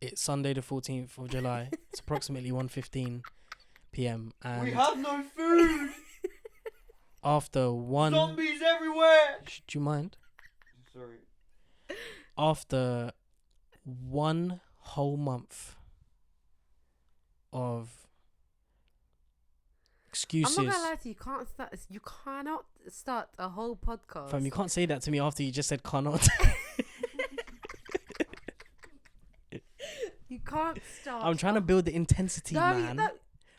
It's Sunday the 14th of July. It's approximately 1:15 p.m. and We have no food. after one... Zombies everywhere. Do you mind? Sorry. After 1 whole month of excuses... I'm not gonna lie to you. You cannot start a whole podcast. Fam, you can't say that to me after you just said cannot. You can't start. I'm trying to build the intensity, No, man.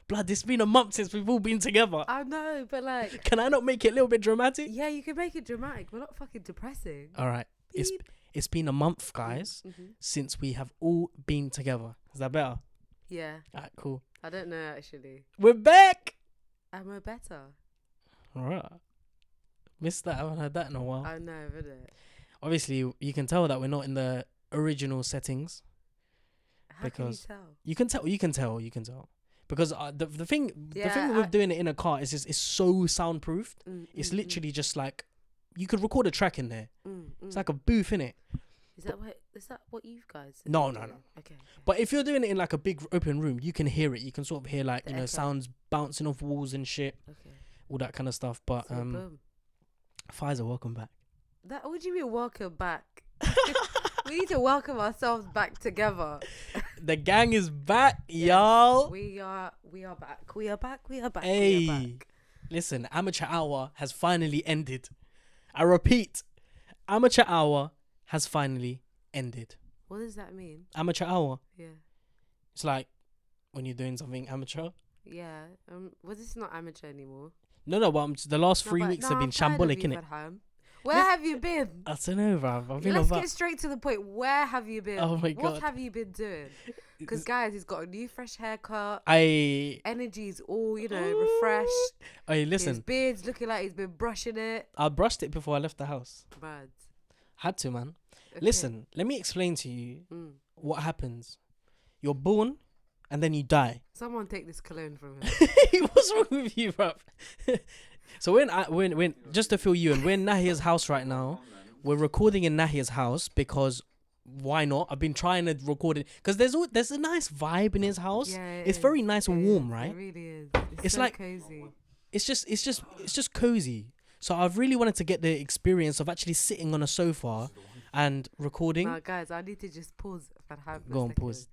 Blood, it's been a month since we've all been together. I know, but like, Can I not make it a little bit dramatic? yeah, you can make it dramatic. We're not fucking depressing. All right. It's been a month, guys, Mm-hmm. since we have all been together. Is that better? Yeah, All right, cool. I don't know actually. We're back. Am I better? All right. Missed that. I haven't heard that in a while. I know, isn't it? Obviously, you can tell that we're not in the original settings. How Because- can you tell? You can tell. Because the thing Yeah, with doing it in a car is just, it's so soundproofed. It's literally just like you could record a track in there. It's like a booth, innit? Is that what you guys? No. Okay. But if you're doing it in like a big open room, you can hear it. You can sort of hear like The echo. sounds bouncing off walls and shit, Okay. all that kind of stuff. But So, boom. Pfizer, welcome back. What do you mean welcome back? We need to welcome ourselves back together. The gang is back, Yes, y'all. We are back. We are back. We are back. Hey. We are back. Listen, amateur hour has finally ended. I repeat, amateur hour has finally ended. What does that mean? Amateur hour. Yeah. It's like when you're doing something amateur. Yeah. Well, this is not amateur anymore. No, but the last 3 but- weeks have no, been I'm tired of shambolic, you, innit? Farhan. Where have you been? I don't know, bruv. I've been Let's about. get straight to the point. Where have you been? Oh my What God. have you been doing? Because guys, he's got a new fresh haircut. I Energy's all, refreshed. Hey, His listen. beard's looking like he's been brushing it. I brushed it before I left the house. Mad. Had to, man. Okay. Listen, let me explain to you Mm. what happens. You're born, and then you die. Someone take this cologne from him. What's wrong with you, bruv? So when just to fill you in, we're in Nahia's house right now. We're recording in Nahia's house because why not? I've been trying to record it because there's a nice vibe in his house. Yeah, It's very nice and warm, right? It really is. It's so like- cozy. It's just cozy. So I've really wanted to get the experience of actually sitting on a sofa and recording. Now, guys, I need to just pause for half a Go on, second. pause.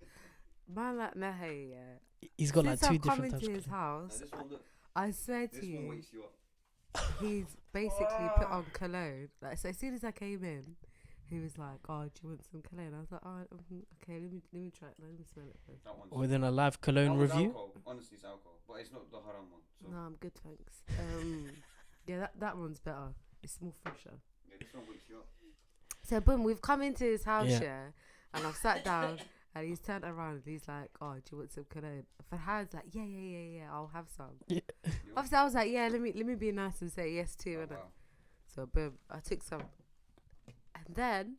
Man, like Nahe, yeah. He's got like Since two I've come different into types. his house, This one, look, I swear to this one you, wakes you up. he's basically put on cologne. Like, so as soon as I came in, he was like, "Oh, do you want some cologne?" I was like, "Oh, okay, let me try it. Let me smell it first." That one's Within a live cologne that one's review. Alcohol. Honestly, it's alcohol, but it's not the haram one. So No, I'm good, thanks. Yeah, that one's better. It's more fresher. yeah, this one wakes you up. So boom, we've come into his house, Yeah. yeah, and I've sat down, and he's turned around, and he's like, "Oh, do you want some cologne?" Farhad's like, "Yeah, I'll have some." You- Obviously, I was like, "Yeah, let me be nice and say yes too." Oh, And wow. so boom, I took some, and then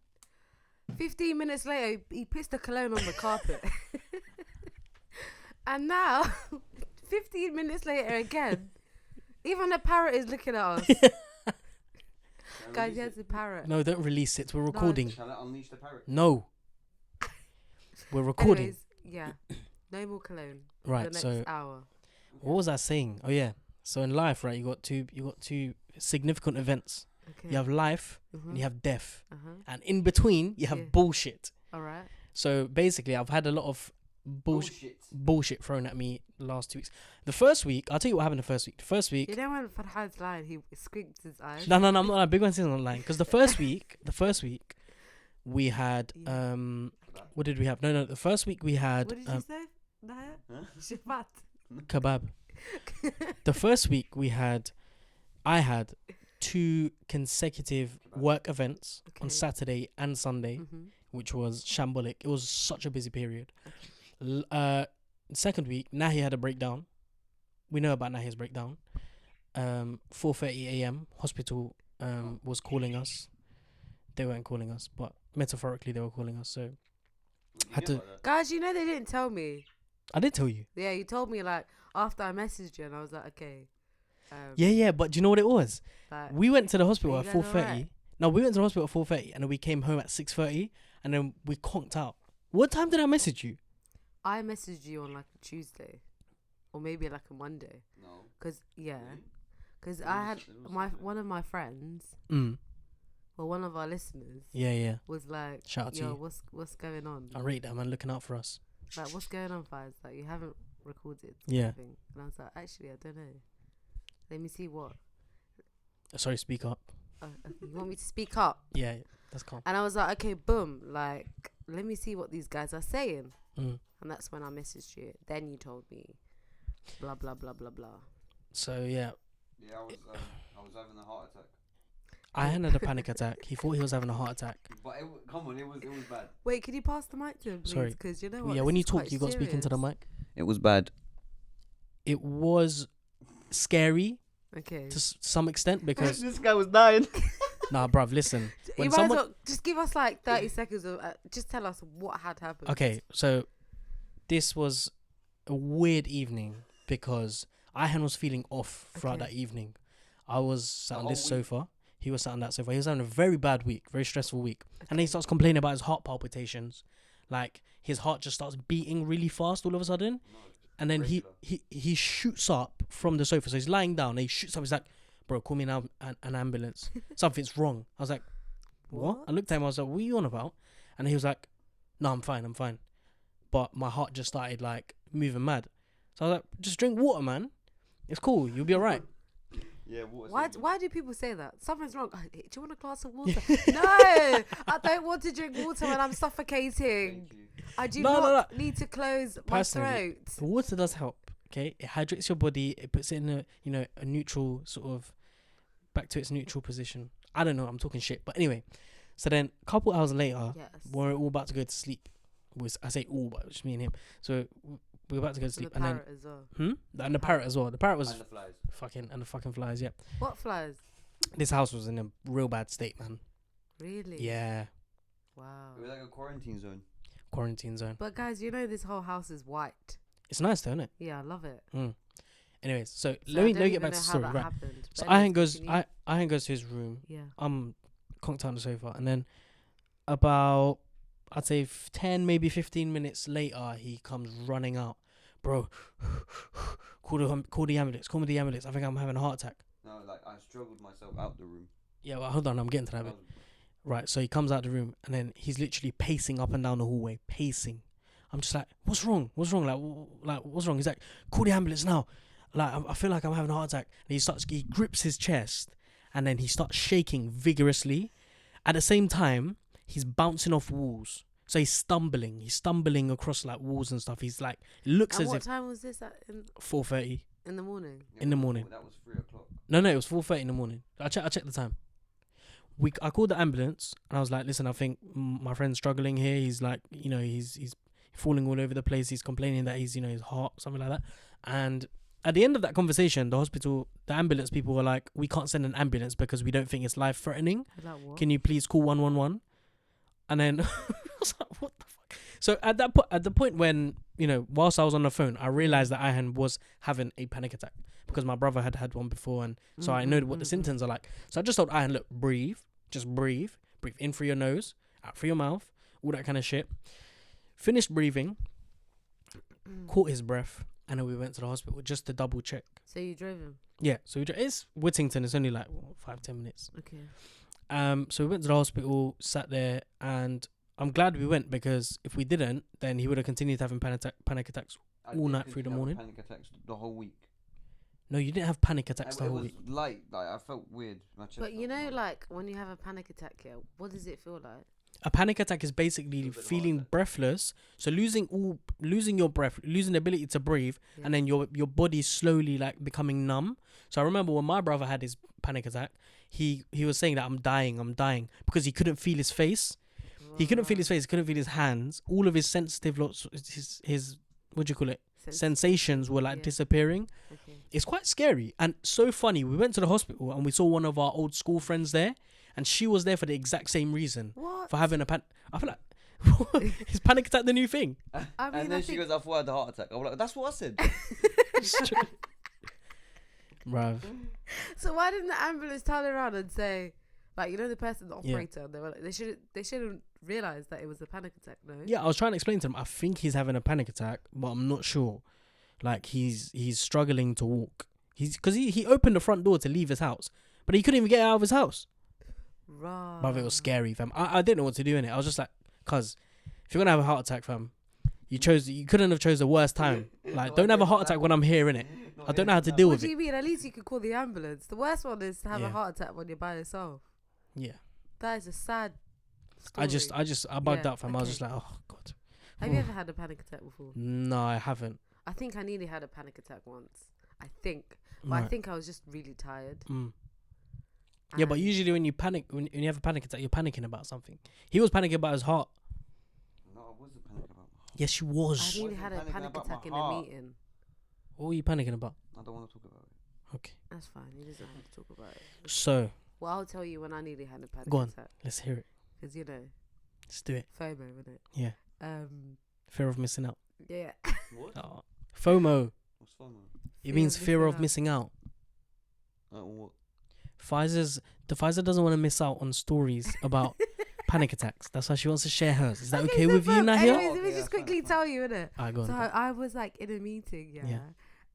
15 minutes later, he pissed the cologne on the carpet, and now 15 minutes later again, even the parrot is looking at us. Shall I Guys, release here's it? the parrot. No, don't release it. We're recording. Shall I unleash the parrot? No. We're recording. Anyways, yeah, no more cologne. Right. The next So hour. what was I saying? Oh yeah. So in life, right, you got two significant events. Okay. You have life Mhm. and you have death. Uh-huh. And in between you have Yeah. bullshit. All right. So basically I've had a lot of bullshit thrown at me the last 2 weeks. The first week, I'll tell you what happened the first week. The first week You know when Farhad's lying, he squints his eyes. No, I'm not a big one saying online. Because the first week we had Yeah. what did we have? No, the first week we had What did you say? Naya? Huh? Shabbat. kebab. The first week I had 2 consecutive work events on Okay. Saturday and Sunday, Mhm. which was shambolic. It was such a busy period. Second week, Nahi had a breakdown. We know about Nahi's breakdown. 4:30 a.m. Hospital was calling us. They weren't calling us, but metaphorically they were calling us. So Had to- Guys, you know they didn't tell me. I did tell you. Yeah, you told me like after I messaged you, and I was like, okay. Yeah, but do you know what it was? Like, We went to the hospital Are at you guys 4:30. alright? No, we went to the hospital at 4:30, and then we came home at 6:30, and then we conked out. What time did I message you? I messaged you on like a Tuesday, or maybe like a Monday. No. Cause yeah, Really? cause It I was- had it was my Saturday. one of my friends, Mm. or one of our listeners, Yeah. was like, Shout out to "Yo, you. what's going on? I rate that man looking out for us. Like, what's going on, Faz? Like, you haven't recorded." Yeah. Anything. And I was like, actually, I don't know. Let me see what. Sorry, speak up. You want me to speak up? Yeah, that's calm. And I was like, okay, boom. Like, let me see what these guys are saying. Mm. And that's when I messaged you. Then you told me, blah blah blah blah blah. So yeah, Yeah, I was having a heart attack. I had a panic attack. He thought he was having a heart attack. But come on, it was bad. Wait, can you pass the mic to him, please? Sorry. Because you know what? Yeah, this when you is talk, quite you got to speak into the serious. mic. It was bad. It was scary Okay. to some extent because This guy was dying. nah, bruv, listen. You When might someone as well just give us like 30 seconds of. Just tell us what had happened. okay, so this was a weird evening because Ihan was feeling off throughout Okay. that evening. I was sat The on this whole week? sofa. He was sat on that sofa. He was having a very bad week, very stressful week. And then he starts complaining about his heart palpitations. Like his heart just starts beating really fast all of a sudden. And then he shoots up from the sofa. So he's lying down and he shoots up. He's like, bro, call me an ambulance. Something's wrong. I was like, what? I looked at him. I was like, what are you on about? And he was like, no, I'm fine. But my heart just started like moving mad. So I was like, just drink water, man. It's cool. You'll be all right. Yeah, water. Why do people say that? Something's wrong. Do you want a glass of water? No, I don't want to drink water when I'm suffocating. Thank you. I do No, not need to close my Personally, throat. The water does help. Okay, it hydrates your body. It puts it in a neutral sort of back to its neutral position. I don't know. I'm talking shit, but anyway. So then, a couple hours later, Yes. we're all about to go to sleep. I say all, but it's just me and him. So we're about to go to And the sleep, and then parrot as well. and the parrot as well. The parrot was And the flies. the fucking flies. Yeah, What flies? this house was in a real bad state, man. Really? Yeah, Wow. It was like a quarantine zone. quarantine zone. But guys, you know this whole house is white. It's nice though, isn't it? Yeah, I love it. Anyways, so So let I me don't get even back to know the how story. that Right. happened. So But Ihan anyways, goes, continue. Ihan goes to his room. Yeah. I'm conked on the sofa, and then about I'd say 10, maybe 15 minutes later, he comes running out, bro. Call the ambulance. Call me the ambulance. I think I'm having a heart attack. No, like I struggled myself out the room. Yeah, well, hold on, I'm getting to that That bit. was- Right, so he comes out the room, and then he's literally pacing up and down the hallway, pacing. I'm just like, what's wrong? What's wrong? Like, what's wrong? He's like, call the ambulance now. Like, I feel like I'm having a heart attack. And he grips his chest, and then he starts shaking vigorously. At the same time, he's bouncing off walls. So he's stumbling across like walls and stuff. He's like, it looks And as what if time was this at 4:30 in the morning? Yeah, in the but morning. That was 3 o'clock. No, it was 4:30 in the morning. I checked the time. I called the ambulance and I was like, listen, I think my friend's struggling here. He's like, he's falling all over the place. He's complaining that his heart, something like that. And at the end of that conversation, the ambulance people were like, we can't send an ambulance because we don't think it's life threatening. I was like, what? Can you please call 111? And then I was like, what the fuck? So at the point when, whilst I was on the phone, I realized that Ihan was having a panic attack because my brother had one before, and so I know what the symptoms are like. So I just told Ihan, look, breathe in through your nose, out through your mouth, all that kind of shit. Finished breathing, caught his breath, and then we went to the hospital just to double check. So you drove him? Yeah, so it's Whittington. It's only like 5-10 minutes. Okay. So we went to the hospital, sat there, and I'm glad we went because if we didn't, then he would have continued having panic attacks. I All did night through the continue morning? having Panic attacks the whole week. No, you didn't have panic attacks the It whole was week. light. Like I felt weird. My chest But you felt know, numb. like when you have a panic attack, yeah, what does it feel like? A panic attack is basically Little bit of feeling heart attack. breathless, so losing your breath, losing the ability to breathe, Yeah. and then your body slowly like becoming numb. So I remember when my brother had his panic attack, he was saying that I'm dying because he couldn't feel his face. He couldn't feel his face, he couldn't feel his hands. All of his sensitive his what do you call it? Sensations were like Yeah. disappearing. Okay. It's quite scary and so funny. We went to the hospital and we saw one of our old school friends there, and she was there for the exact same reason, What? for having a I feel like is panic attack the new thing? I mean, And I then she think goes, I thought I had a heart attack. I was like, that's what I said. Bruv. so. Why didn't the ambulance turn around and say, Like, you know, the person, the Yeah. operator, they were like, they shouldn't realize that it was a panic attack. No. Yeah, I was trying to explain to him. I think he's having a panic attack, but I'm not sure. Like he's struggling to walk. Because he opened the front door to leave his house, but he couldn't even get out of his house. Right. But it was scary, fam. I didn't know what to do in it. I was just like, cuz if you're gonna have a heart attack, fam, you couldn't have chose the worst time. Like, don't have a heart attack when I'm here, innit? I don't know how to deal What with do it. you mean? At least you could call the ambulance. The worst one is to have Yeah. a heart attack when you're by yourself. Yeah. That is a sad story. I bugged Yeah, out, fam. I was okay. just like, oh god. Have you ever had a panic attack before? No, I haven't. I think I nearly had a panic attack once. I think. But I Right. think I was just really tired. Mm. Yeah, but And- usually when you panic, when you have a panic attack, you're panicking about something. He was panicking about his heart. No, I wasn't panicking about my heart. Yes, you I was. nearly wasn't had a panicking panic about my attack in a heart. meeting. What were you panicking about? I don't want to talk about it. Okay. That's fine. He doesn't have to talk about it. So, Well, I'll tell you when I nearly had a panic Go on. attack. let's hear it. Because, you know, Let's do it. FOMO, innit? Yeah. Fear of missing out. Yeah. What? Oh. FOMO. What's fun, man? It Fear means of fear missing of out. missing out. What? Pfizer doesn't want to miss out on stories about panic attacks. That's why she wants to share hers. Is that okay with you, Anyways, Nahil? let me Okay, just that's quickly fine. tell you, innit? Alright, go on. So go on. I was like in a meeting, yeah, Yeah.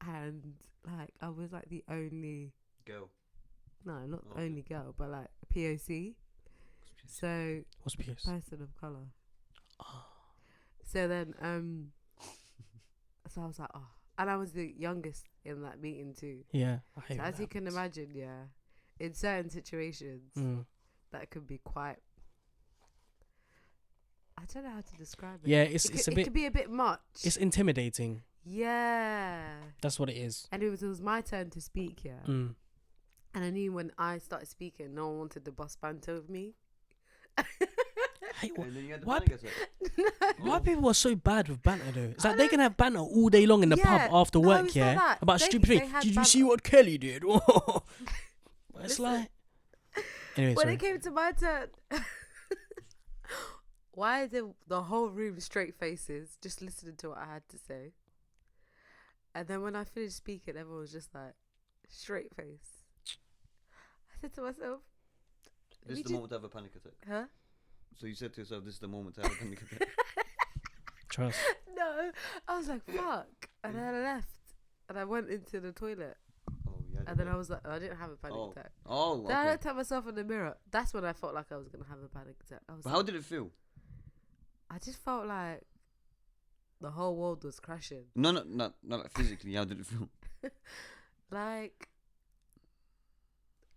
and like I was like the only, Girl. no, not Okay. only girl, but like POC, so What's Pierce? person of color. Oh. So then, so I was like, oh, and I was the youngest in that meeting too. Yeah. I hate So when as you that can happens. imagine, yeah, in certain situations, Mm. that could be quite. I don't know how to describe it. Yeah, it's it a bit. could be a bit much. It's intimidating. Yeah. That's what it is. And it was my turn to speak, yeah. Mm. And I knew when I started speaking, no one wanted the boss banter with me. Hey, wh- And then you had the Why panic attack. why Oh. people are so bad with banter though? It's like they can have banter all day long in the Yeah, pub after no, work, it's not yeah, that. about They- stupid they things. had Did you see banter. what Kelly did? It's Listen. like. Anyway, When sorry. it came to my turn, why did the whole room straight faces, just listening to what I had to say? And then when I finished speaking, everyone was just like, straight face. I said to myself, This is the moment to have a panic attack. huh? So you said to yourself, this is the moment to have a panic attack. Trust. No. I was like, fuck. And then I left. And I went into the toilet. Oh, yeah. And then I was like, I didn't have a panic Oh. attack. Oh, Then I okay. looked at myself in the mirror. That's when I felt like I was going to have a panic attack. I was But like, how did it feel? I just felt like the whole world was crashing. No, not like physically. How did it feel? Like,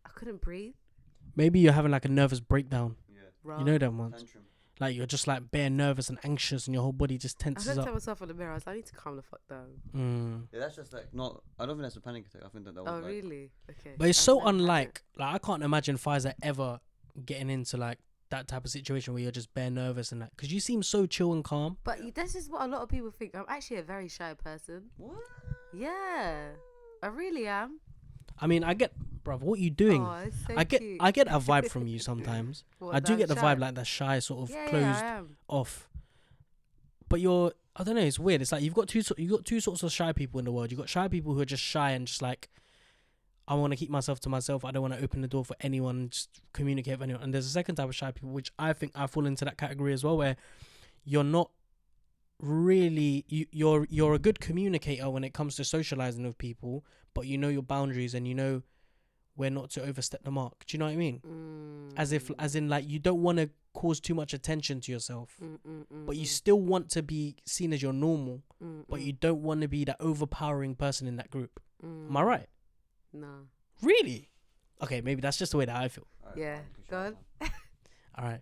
I couldn't breathe. Maybe you're having like a nervous breakdown. Yeah. You know them ones. Tantrum. Like you're just like bare nervous and anxious, and your whole body just I tenses looked up. at myself in the mirror. I was like, I need to calm the fuck down. Mm. Yeah, that's just like not. I don't think that's a panic attack. I think that was Oh, like. really? Okay. But it's I've so never had it. unlike. Like I can't imagine Pfizer ever getting into like that type of situation where you're just bare nervous and that, because you seem so chill and calm. But this is what a lot of people think. I'm actually a very shy person. What? Yeah, I really am. I mean, I get, bruv, what you doing? Oh, it's so I get cute. I get a vibe from you sometimes. What, I do that get the I'm shy? vibe like that shy, sort of Yeah, closed yeah, I am. off. But I don't know, it's weird. It's like you've got two sorts of shy people in the world. You've got shy people who are just shy and just like, I want to keep myself to myself. I don't want to open the door for anyone, just communicate with anyone. And there's a second type of shy people, which I think I fall into that category as well, where you're not really, you're a good communicator when it comes to socializing with people, but you know your boundaries and you know where not to overstep the mark. Do you know what I mean? As in like, you don't want to cause too much attention to yourself, but you still want to be seen as your normal, but you don't want to be that overpowering person in that group. Am I right? No. Really? Okay, maybe that's just the way that I feel. Alright, Yeah, fine, go on. fine. All right.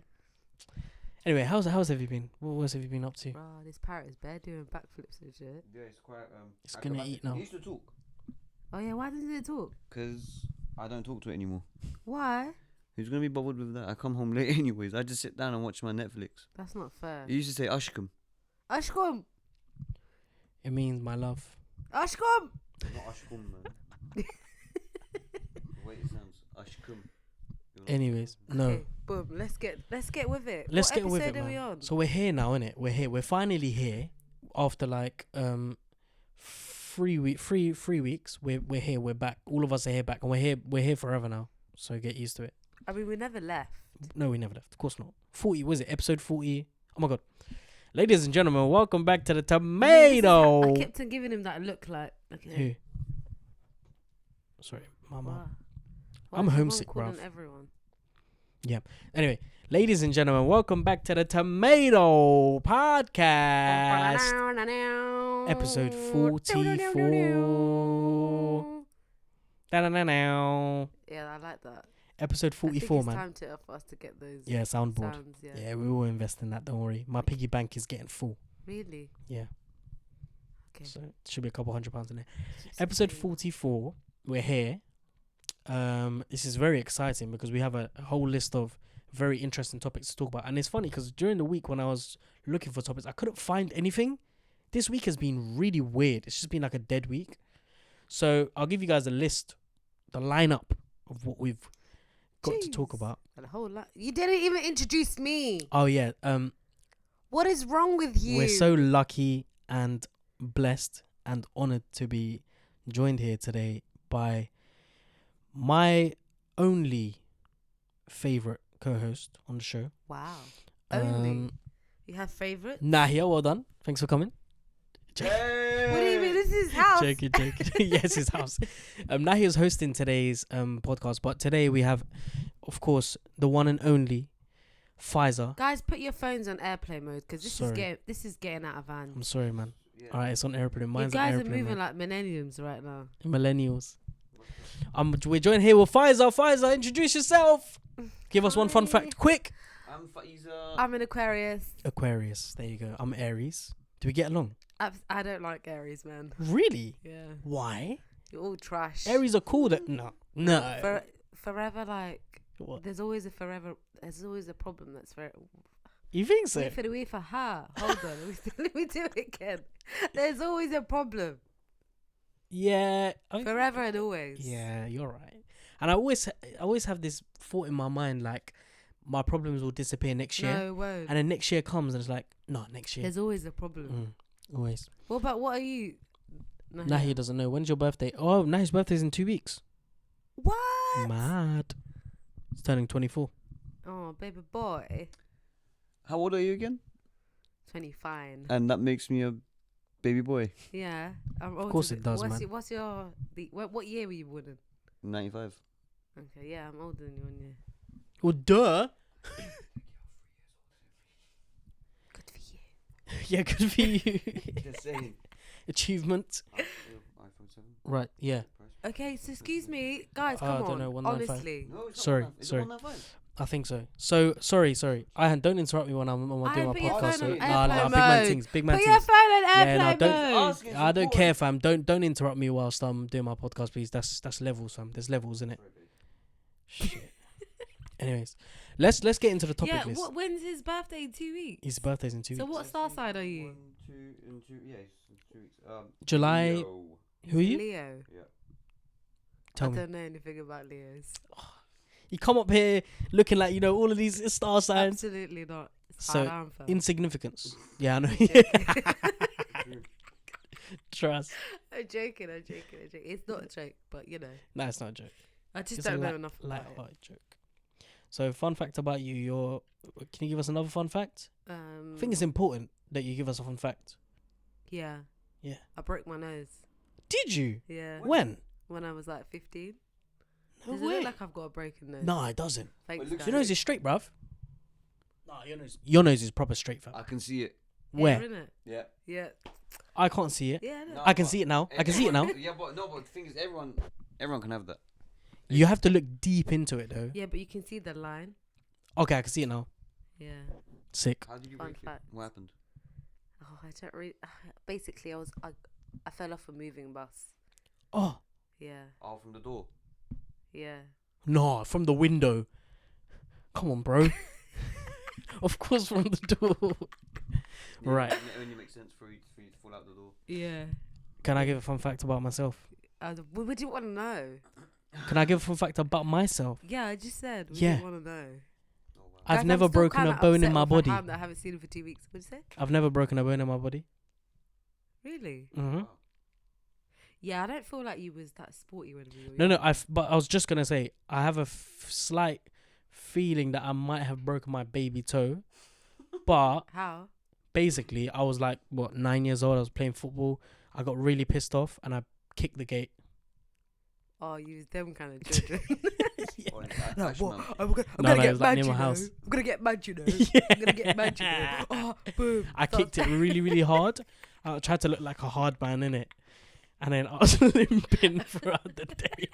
Anyway, how's have you been? What else have you been up to? Bro, this parrot is bare doing backflips and shit. Yeah, it's quite. It's gonna acrobatic. eat now. It used to talk, Oh yeah, why doesn't it talk? cause I don't talk to it anymore. Why? Who's gonna be bothered with that? I come home late anyways. I just sit down and watch my Netflix. That's not fair. It used to say Ashkum. Ashkom! It means my love. Ashkom! Not Ashkum, man. The way it sounds, Ashkum. Anyways, no. Okay, boom. Let's get with it. Let's What get with it, episode are we man. on? So we're here now, innit? We're here. We're finally here after like 3 weeks. We're here. We're back. All of us are here back, and we're here forever now. So get used to it. I mean, we never left. No, we never left. Of course not. 40, was it? Episode 40. Oh my God. Ladies and gentlemen, welcome back to the tomato. I kept on giving him that look like. Okay. Who? Sorry, mama. Wow. I'm Why is homesick, everyone bruv. calling everyone? Anyway, ladies and gentlemen, welcome back to the Tomato Podcast. Episode 44. Da-da-da-da. Yeah, I like that. Episode I 44, think man. it's time for us to get those Soundboard. sounds. Yeah. Yeah, we will invest in that. Don't worry. My piggy bank is getting full. Really? Yeah. Okay. So it should be a couple £100 in there. Keeps Episode going. 44. We're here. This is very exciting because we have a whole list of very interesting topics to talk about. And it's funny because during the week when I was looking for topics, I couldn't find anything. This week has been really weird. It's just been like a dead week. So I'll give you guys a list, the lineup of what we've got to talk Jeez. about. And a whole lot. You didn't even introduce me. Oh yeah, What is wrong with you? we're so lucky and blessed and honored to be joined here today by my only favorite co-host on the show. Wow. Only. You have favourites? Nahia, well done. Thanks for coming. What do you mean? This is his house. Joking. Yes, his house. Nahia's hosting today's podcast, but today we have, of course, the one and only Pfizer. Guys, put your phones on airplane mode because Sorry. this is getting out of hand. I'm sorry, man. Yeah. All right, it's on airplane. You Mine's on guys are airplane. moving Man. like millenniums right now. Millennials. We're joined here with Pfizer. Pfizer, introduce yourself. Give us one fun Hi. fact, quick. I'm Faiza. I'm an Aquarius. Aquarius. There you go. I'm Aries. Do we get along? I don't like Aries, man. Really? Yeah. Why? You're all trash. Aries are cool. That no. Forever, like, What? there's always a problem that's very. You think so? Wait for her. Hold on. Let me do it again. There's always a problem. Yeah. Forever and always. Yeah, you're right. And I always have this thought in my mind, like my problems will disappear next year, No, it won't. and then next year comes and it's like, no, next year. There's always a problem. Always. What are you? Nahi doesn't know. When's your birthday? Oh, Nahi's birthday's in 2 weeks. What? Mad. It's turning 24. Oh, baby boy. How old are you again? 25. And that makes me a baby boy. Yeah. Of course it does, man. What's your... What year were you born in? 95. Okay, yeah, I'm older than you 1 year. Well, duh. Good for you. Yeah, good for you. Just saying. Achievement. iPhone 7. Right, yeah. Okay, so excuse me. Guys, I come don't on. know, 195. Honestly. No, it's not Sorry, 195. Is sorry. it 195? I think so. So, sorry. don't interrupt me when I'm doing my Put your podcast. phone on Nah, airplane big man mode. things. Big man Put your things. phone on Yeah, no, airplane don't- mode. Asking I for don't support. care, fam. Don't interrupt me whilst I'm doing my podcast, please. That's levels, fam. There's levels in it. Shit. Anyways, let's get into the topic Yeah, list. when's his birthday? In 2 weeks. His birthday's in 2 So weeks. what star sign are you? 1, 2, and 2. Yeah, it's in 2 weeks. July. Leo. Who are you? Leo. Tell I me. don't know anything about Leos. You come up here looking like you know all of these star signs. Absolutely not. It's So, fine, I'm fine. Insignificance. Yeah, I know. Trust. I'm joking. It's not a joke, but you know, No, it's not a joke. I just It's don't a know enough about it. light-hearted joke. So, fun fact about you. Can you give us another fun fact? I think it's important that you give us a fun fact. Yeah. Yeah. I broke my nose. Did you? Yeah. When? When I was like 15. No Does it way. look like I've got a broken nose? No, it doesn't. Thanks, It looks guys. Your nose is straight, bruv. No, your nose is proper straight, fam. I can see it. Where? Here, innit? Yeah. Yeah. I can't see it. Yeah. No, I can but see it now. I can see it now. Yeah, but no, but the thing is, everyone can have that. You have to look deep into it, though. Yeah, but you can see the line. Okay, I can see it now. Yeah. Sick. How did you Fun break it? fact. What happened? Oh, I don't really. Basically, I fell off a moving bus. Oh, Yeah. Oh, from the door. Yeah. no, from the window. Come on, bro. Of course, from the door. Yeah, Right. It only makes sense for you to fall out the door. Yeah. Can I give a fun fact about myself? What would you want to know? Can I give a fun fact about myself? Yeah, I just said. We Yeah. didn't want to know. Oh, wow. I've Guys, never I'm still broken a kinda bone in upset my with body. hand that I haven't seen him for 2 weeks. What'd you say? I've never broken a bone in my body. Really? Mm-hmm. Wow. Yeah, I don't feel like you was that sporty when we were No, young. but I was just gonna say I have a slight feeling that I might have broken my baby toe. But How? basically, I was like, 9 years old. I was playing football. I got really pissed off and I kicked the gate. Oh, you was them kind of children. Or in No, Ashman. I'm No, gonna it get was like mad, near you my know. house. I'm gonna get mad, you know. Yeah. I'm gonna get mad, you know. Oh, boom. I Starts- kicked it really, really hard. I tried to look like a hard man in it. And then I was limping throughout the day.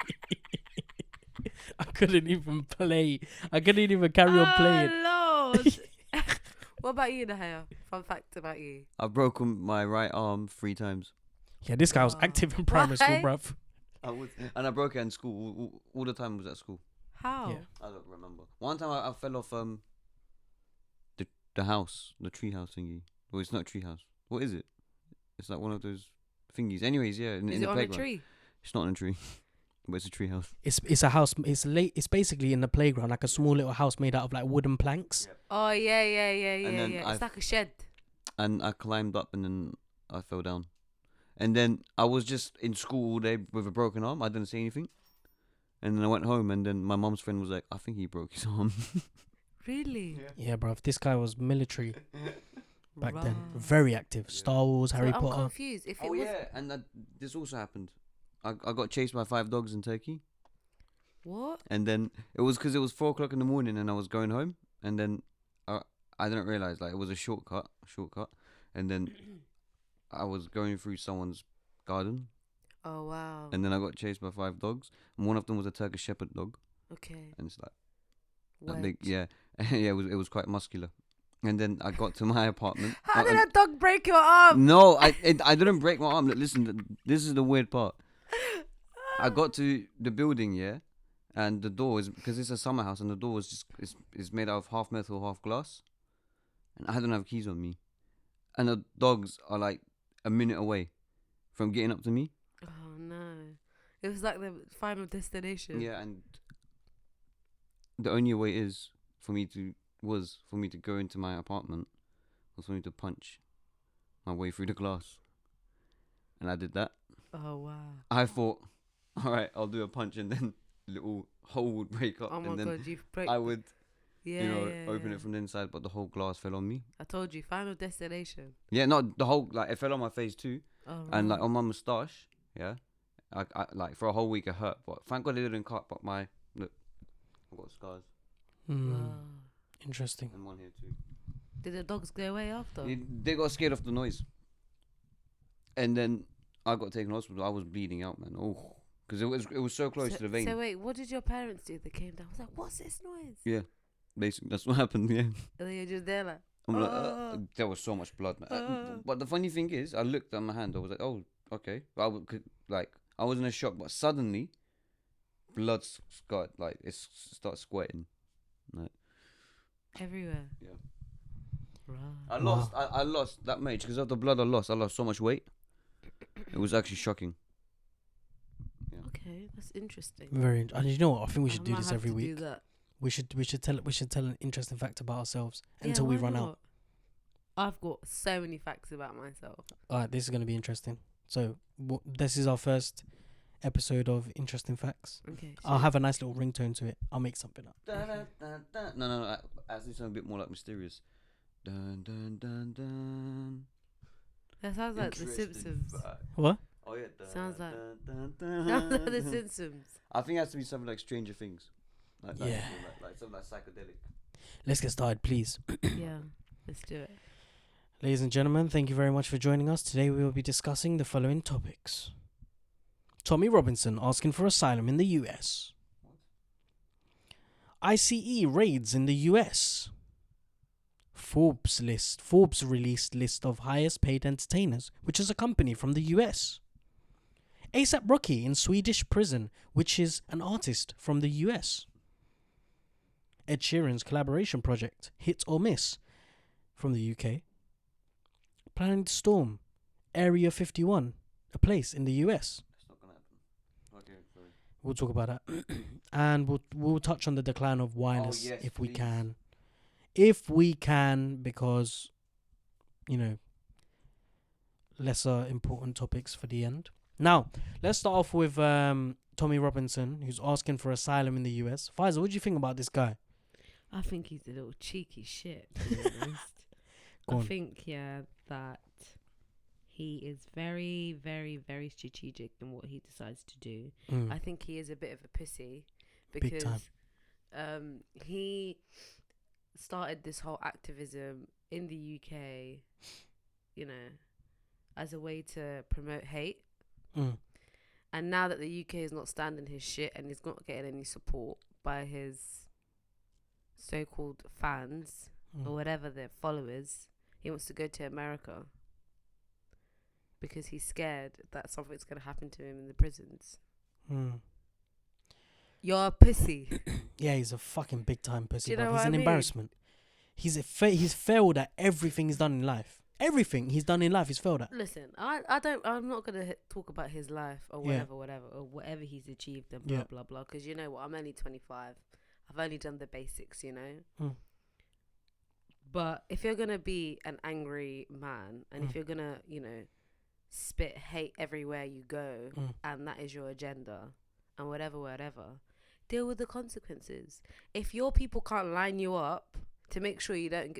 I couldn't even play. I couldn't even carry on playing. Oh, Lord. What about you, Nahaya? Fun fact about you. I've broken my right arm 3 times. Yeah, this guy was Wow. active in primary school, Why? bruv. And I broke it in school. All the time I was at school. How? Yeah. I don't remember. One time I fell off the house, the tree house thingy. Well, it's not a tree house. What is it? It's like one of those thingies. Anyways, yeah, in Is the it on a playground. tree? It's not on a tree, but it's a tree house. It's a house. It's basically in the playground, like a small little house made out of like wooden planks. Yeah. Oh, yeah. then It's I've- like a shed. And I climbed up and then I fell down. And then I was just in school all day with a broken arm. I didn't say anything. And then I went home and then my mom's friend was like, I think he broke his arm. Really? Yeah, bruv. This guy was military back then. Right. Very active. Star Wars, Harry I'm Potter. confused. If it Oh was yeah, and this also happened. I got chased by 5 dogs in Turkey. what? And then it was because it was 4 o'clock in the morning and I was going home. And then I didn't realize like it was a shortcut. And then I was going through someone's garden. Oh wow. And then I got chased by 5 dogs. And one of them was a Turkish Shepherd dog. Okay. And it's like, that Wedge. big, yeah. Yeah, it was quite muscular. And then I got to my apartment. How did and- that dog break your arm? No, I didn't break my arm. Listen, this is the weird part. I got to the building, yeah, and the door is because it's a summer house, and the door is just is made out of half metal, half glass, and I don't have keys on me, and the dogs are like a minute away from getting up to me. Oh no. It was like the final destination. Yeah, and the only way is for me to go into my apartment was for me to punch my way through the glass, and I did that. Oh wow. I thought, all right, I'll do a punch, and then little hole would break up, Oh my and then god, you've break. I would, yeah, open yeah. it from the inside, but the whole glass fell on me. I told you, final destination. Yeah, not the whole, like it fell on my face too, Oh. and like right. on my moustache. Yeah, I like for a whole week it hurt, but thank God it didn't cut. But look, I've got scars Hmm. Wow. Interesting. and one here too. Did the dogs go away after? They got scared of the noise, and then I got taken to hospital. I was bleeding out, man. Oh, because it was so close to the vein. So wait, what did your parents do? They came down. I was like, what's this noise? Yeah, basically that's what happened. Yeah. And then you're just there like, I'm like, "Oh." there was so much blood, man. Oh. But the funny thing is, I looked at my hand. I was like, oh, okay. I was in a shock, but suddenly, blood got like it starts squirting. Like, everywhere. Yeah. Right. I Wow. lost that much because of the blood. I lost so much weight. It was actually shocking. Okay, that's interesting. Very. And you know what? I think we should I do might this have every to do week. that. We should tell an interesting fact about ourselves Yeah, until we why run out. not? I've got so many facts about myself. All right, this is gonna be interesting. So this is our first episode of interesting facts. Okay. I'll have a nice little ringtone to it. I'll make something up. No. Actually, something a bit more like mysterious. Dun dun dun dun. That sounds like The Interesting Simpsons. fact. What? Oh yeah. Sounds like- Dun, dun, Sounds like The dun. Simpsons. I think it has to be something like Stranger Things. Like Yeah. like something like psychedelic. Let's get started, please. Yeah, let's do it. Ladies and gentlemen, thank you very much for joining us. Today we will be discussing the following topics. Tommy Robinson asking for asylum in the US. ICE raids in the US. Forbes released list of highest paid entertainers, which is a company from the US. ASAP Rocky in Swedish prison, which is an artist from the US. Ed Sheeran's collaboration project, Hit or Miss, from the UK. Planning to storm Area 51, a place in the US. That's not gonna happen. Okay, sorry. We'll talk about that. And we'll touch on the decline of wireless yes, if we please. can. If we can, because, lesser important topics for the end. Now, let's start off with Tommy Robinson, who's asking for asylum in the US. Faisal, what do you think about this guy? I think he's a little cheeky shit, to be honest. Go I on. think, that he is very, very, very strategic in what he decides to do. Mm. I think he is a bit of a pussy Big time. because he started this whole activism in the UK, as a way to promote hate. Mm. And now that the UK is not standing his shit and he's not getting any support by his so-called fans or Mm. whatever, their followers, he wants to go to America because he's scared that something's going to happen to him in the prisons. Mm. You're a pussy. Yeah, he's a fucking big time pussy, Do you bro. know He's what an I mean? embarrassment. He's failed at everything he's done in life. Everything he's done in life, he's failed at. Listen, I'm not going to talk about his life or Yeah. whatever he's achieved and blah, Yeah. blah, blah. Because you know what? I'm only 25. I've only done the basics, Mm. But if you're going to be an angry man and if Mm. you're going to, spit hate everywhere you go Mm. and that is your agenda and whatever, deal with the consequences. If your people can't line you up to make sure you don't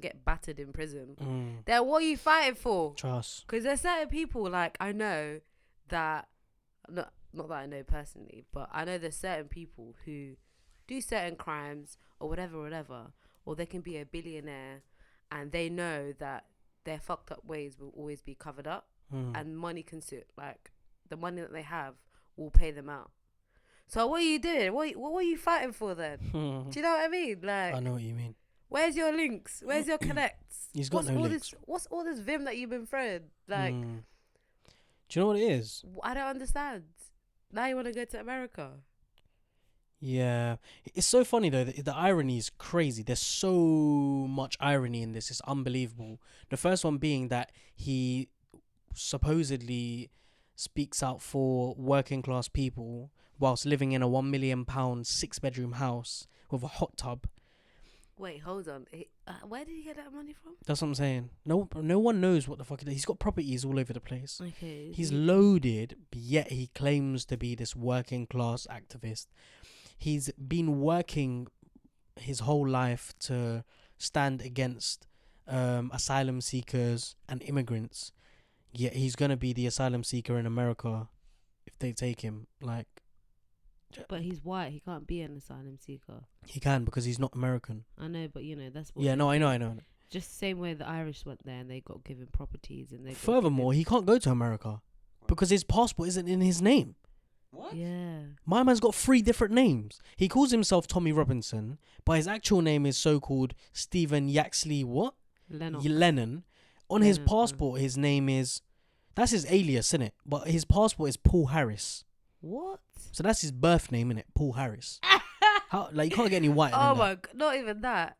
get battered in prison, Mm. then what are you fighting for? Trust. Because there's certain people, like, I know that, not that I know personally, but I know there's certain people who do certain crimes or whatever, or they can be a billionaire and they know that their fucked up ways will always be covered up Mm. and money can sit, like, the money that they have will pay them out. So what are you doing? What were you fighting for then? Do you know what I mean? Like, I know what you mean. where's your links? Where's your connects? He's got no links. What's all this vim that you've been throwing? Like, Mm. Do you know what it is? I don't understand. Now you want to go to America? Yeah, it's so funny though. The irony is crazy. There's so much irony in this. It's unbelievable. The first one being that he supposedly speaks out for working class people whilst living in a £1 million 6-bedroom house with a hot tub. Wait, hold on. Where did he get that money from? That's what I'm saying. No one knows what the fuck it is. He's got properties all over the place. Okay. He's loaded, but yet he claims to be this working class activist. He's been working his whole life to stand against asylum seekers and immigrants. Yet he's gonna be the asylum seeker in America if they take him. Like, But he's white. He can't be an asylum seeker. he can because he's not American. I know, but that's what. Yeah, no, I know. Just the same way the Irish went there and they got given properties and they. Furthermore, he can't go to America because his passport isn't in his name. What? Yeah. My man's got 3 different names. He calls himself Tommy Robinson, but his actual name is so-called Stephen Yaxley what? Lennon. On his Lennon, passport, his name is... That's his alias, innit? But his passport is Paul Harris. What? So that's his birth name, innit? Paul Harris. How? Like, you can't get any whiter Oh than my that. god! Not even that.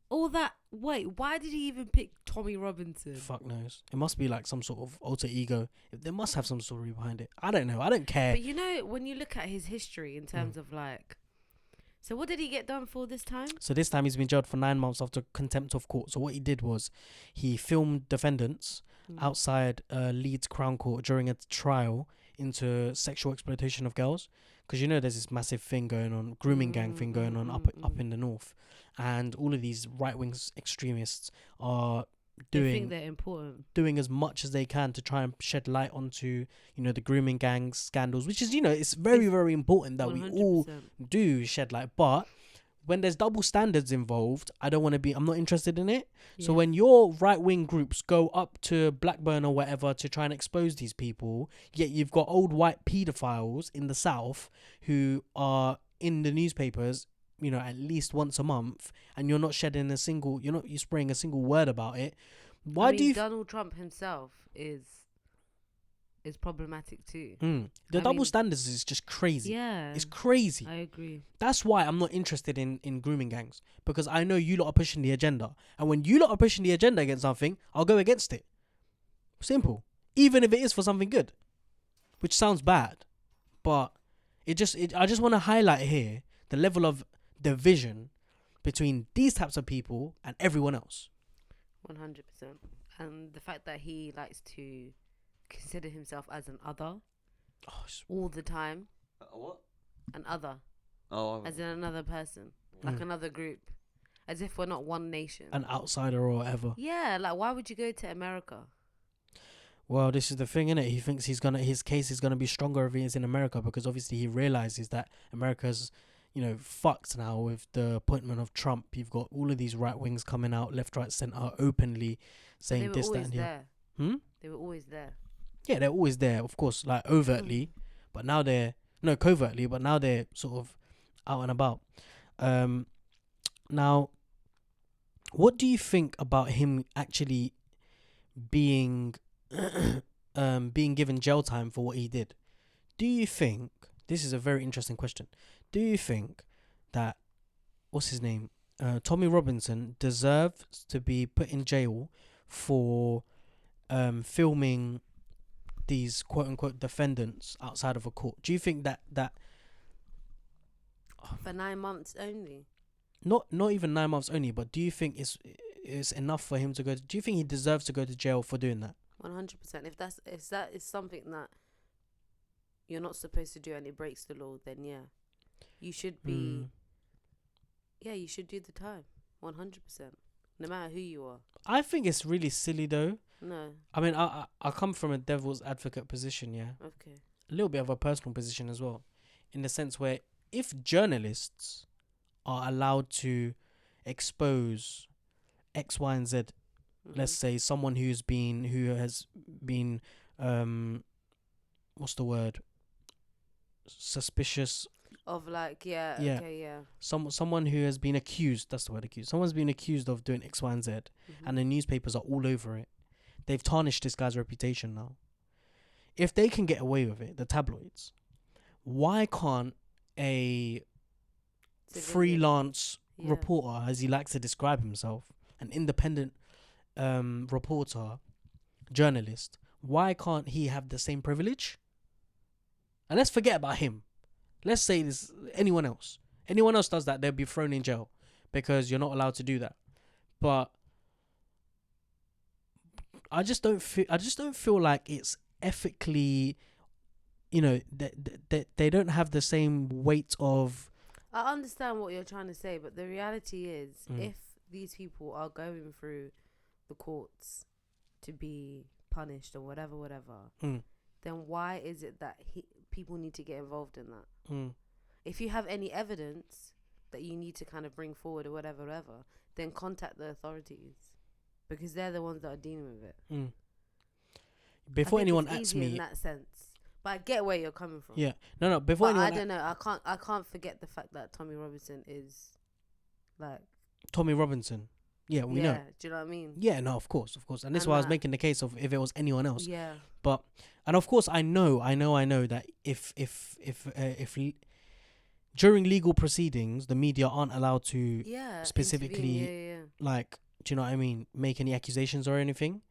All that. Wait, why did he even pick Tommy Robinson? Fuck knows. It must be like some sort of alter ego. There must have some story behind it. I don't know. I don't care. But when you look at his history in terms of like, so what did he get done for this time? So this time he's been jailed for 9 months after contempt of court. So what he did was he filmed defendants outside Leeds Crown Court during a trial into sexual exploitation of girls. Because there's this massive thing going on, grooming gang thing going on up in the north. And all of these right-wing extremists are They think they're important. doing as much as they can to try and shed light onto, the grooming gang scandals, which is, it's very, very important that 100%. we all do shed light. But when there's double standards involved, I'm not interested in it. So Yeah. when your right-wing groups go up to Blackburn or whatever to try and expose these people, yet you've got old white paedophiles in the South who are in the newspapers, at least once a month, and you're not spraying a single word about it. Why do you... Donald Trump himself is problematic too. The double standards is just crazy. Yeah. It's crazy. I agree. That's why I'm not interested in grooming gangs, because I know you lot are pushing the agenda. And when you lot are pushing the agenda against something, I'll go against it. Simple. Even if it is for something good, which sounds bad. But I just want to highlight here the level of division between these types of people and everyone else. 100%. And the fact that he likes to consider himself as an other all the time. What? An other. Oh, As in another person. like Mm. another group, as if we're not one nation. An outsider or whatever. Yeah, like why would you go to America? Well, this is the thing, innit? He thinks his case is gonna be stronger if he is in America, because obviously he realizes that America's, fucked now with the appointment of Trump. You've got all of these right wings coming out, left, right, center, openly But they saying were this, that, always and the other. there. Hmm? They were always there. Yeah, they're always there, of course, like overtly, but now they're no covertly, but now they're sort of out and about. Now, what do you think about him actually being being given jail time for what he did? Do you think this is a very interesting question? Do you think that what's his name, Tommy Robinson, deserves to be put in jail for filming these quote unquote defendants outside of a court? Do you think that For 9 months only. not even 9 months only, but do you think it's enough for him to go? Do you think he deserves to go to jail for doing that? 100%. If that is something that you're not supposed to do and it breaks the law, then yeah, you should be. Mm. Yeah, you should do the time. 100%. No matter who you are. I think it's really silly though. No. I mean, I come from a devil's advocate position, yeah, Okay. a little bit of a personal position as well, in the sense where if journalists are allowed to expose X, Y, and Z, let's say someone who has been what's the word, suspicious, Of like, yeah, Yeah. okay, yeah. someone who has been accused, that's the word, accused, someone's been accused of doing X, Y, and Z, and the newspapers are all over it. They've tarnished this guy's reputation now. If they can get away with it, the tabloids, why can't a Civilian. freelance Yeah. reporter, as he likes to describe himself, an independent reporter, journalist, why can't he have the same privilege? And let's forget about him. Let's say this anyone else. Anyone else does that, they'll be thrown in jail because you're not allowed to do that. But I just don't feel like it's ethically, they don't have the same weight of. I understand what you're trying to say, but the reality is, Mm. if these people are going through the courts to be punished or whatever, Mm, then why is it that people need to get involved in that? mm. If you have any evidence that you need to kind of bring forward or whatever, then contact the authorities, because they're the ones that are dealing with it. Mm. I Before think anyone it's asks easier me, in that sense, but I get where you're coming from. yeah, no, before But I anyone, don't know. I can't forget the fact that Tommy Robinson is like. Tommy Robinson, yeah, we know, Do you know what I mean? yeah, no, of course, and this is And why I was that- making the case of if it was anyone else, Yeah. but, and of course I know that if during legal proceedings the media aren't allowed to Yeah. specifically, intervene, yeah. like, do you know what I mean, make any accusations or anything.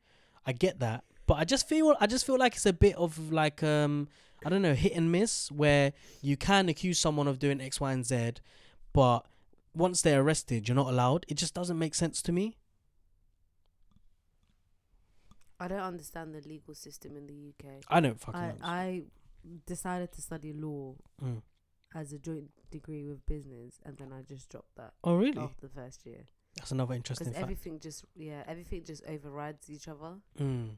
I get that, but I just feel like it's a bit of like I don't know, hit and miss, where you can accuse someone of doing X, Y, and Z, but once they're arrested you're not allowed. It just doesn't make sense to me. I don't understand the legal system in the UK. I don't fucking know. I decided to study law Mm. as a joint degree with business, and then I just dropped that Oh really? after the first year, That's another interesting because fact. everything just overrides each other, Mm.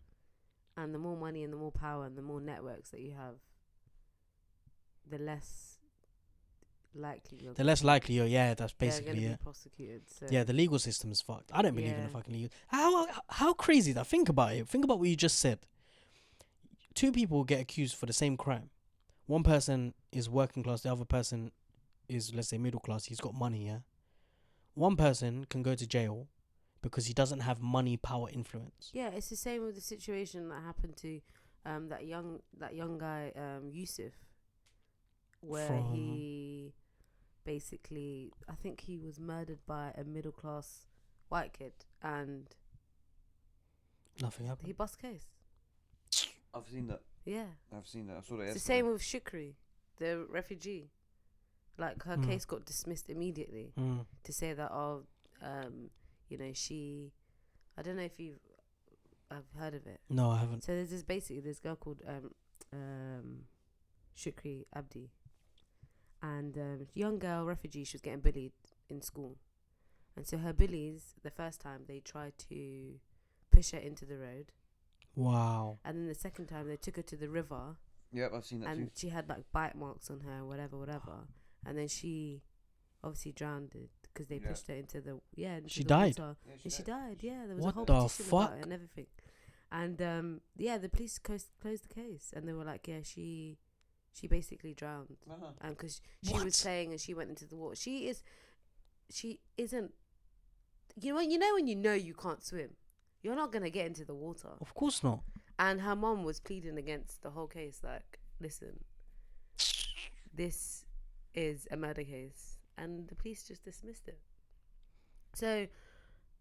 and the more money and the more power and the more networks that you have, the less likely you're The less likely you're, yeah, that's they're basically gonna it. be prosecuted. So Yeah, the legal system's fucked. I don't believe in the Yeah. fucking legal. How crazy that? Think about it. Think about what you just said. Two people get accused for the same crime. One person is working class. The other person is, let's say, middle class. He's got money. Yeah. One person can go to jail because he doesn't have money, power, influence. yeah, it's the same with the situation that happened to that young guy Yusuf, where From- he basically, I think he was murdered by a middle class white kid, and Nothing happened. he bust case. I've seen that. Yeah, I've seen that. I saw that. it's the yesterday. same with Shukri, the refugee. Like her Mm. case got dismissed immediately Mm. to say that she, I don't know if I've heard of it. No, I haven't. So there's this girl called Shukri Abdi, and young girl refugee. She was getting bullied in school. And so her bullies, the first time, they tried to push her into the road. Wow. And then the second time, they took her to the river. Yep, I've seen that And too. she had like bite marks on her, whatever. And then she obviously drowned because they pushed her into the into She the died? water. And she died. Yeah, there was What a whole the petition about fuck? it and everything. And the police closed the case, and they were like, yeah, she basically drowned, and because she What? was saying, and she went into the water. She isn't. You know when you can't swim, you're not gonna get into the water. Of course not. And her mom was pleading against the whole case, like, listen, this is a murder case, and the police just dismissed it. So,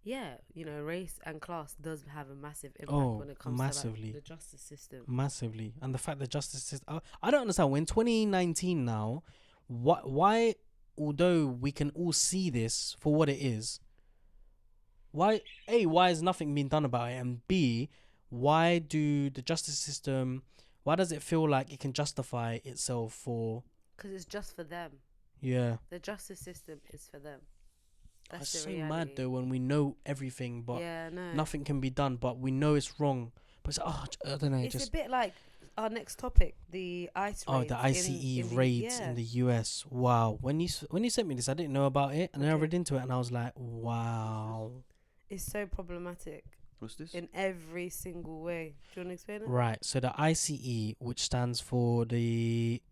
yeah, race and class does have a massive impact when it comes massively. to like, the justice system. Massively. And the fact that justice system, I don't understand. We're in 2019 now. Why, although we can all see this for what it is, why is nothing being done about it? And B, why does it feel like it can justify itself for? Because it's just for them. Yeah. The justice system is for them. That's It's the so reality. mad though when we know everything, but no. nothing can be done. But we know it's wrong. But it's, I don't know. It's a bit like our next topic, the ICE raids. The ICE raids in the US. Wow. When you sent me this, I didn't know about it, and then I read into it, and I was like, wow. It's so problematic. What's this? In every single way. Do you want to explain it? Right. So the ICE, which stands for the,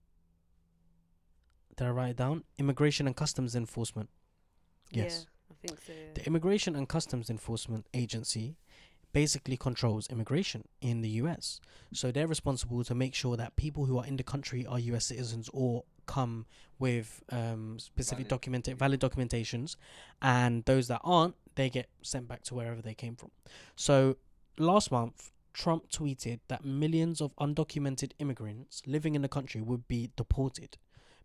did I write it down? Immigration and Customs Enforcement. Yes. Yeah, I think so. Yeah. The Immigration and Customs Enforcement Agency basically controls immigration in the US. So they're responsible to make sure that people who are in the country are US citizens or come with specific valid documentations, and those that aren't, they get sent back to wherever they came from. So last month, Trump tweeted that millions of undocumented immigrants living in the country would be deported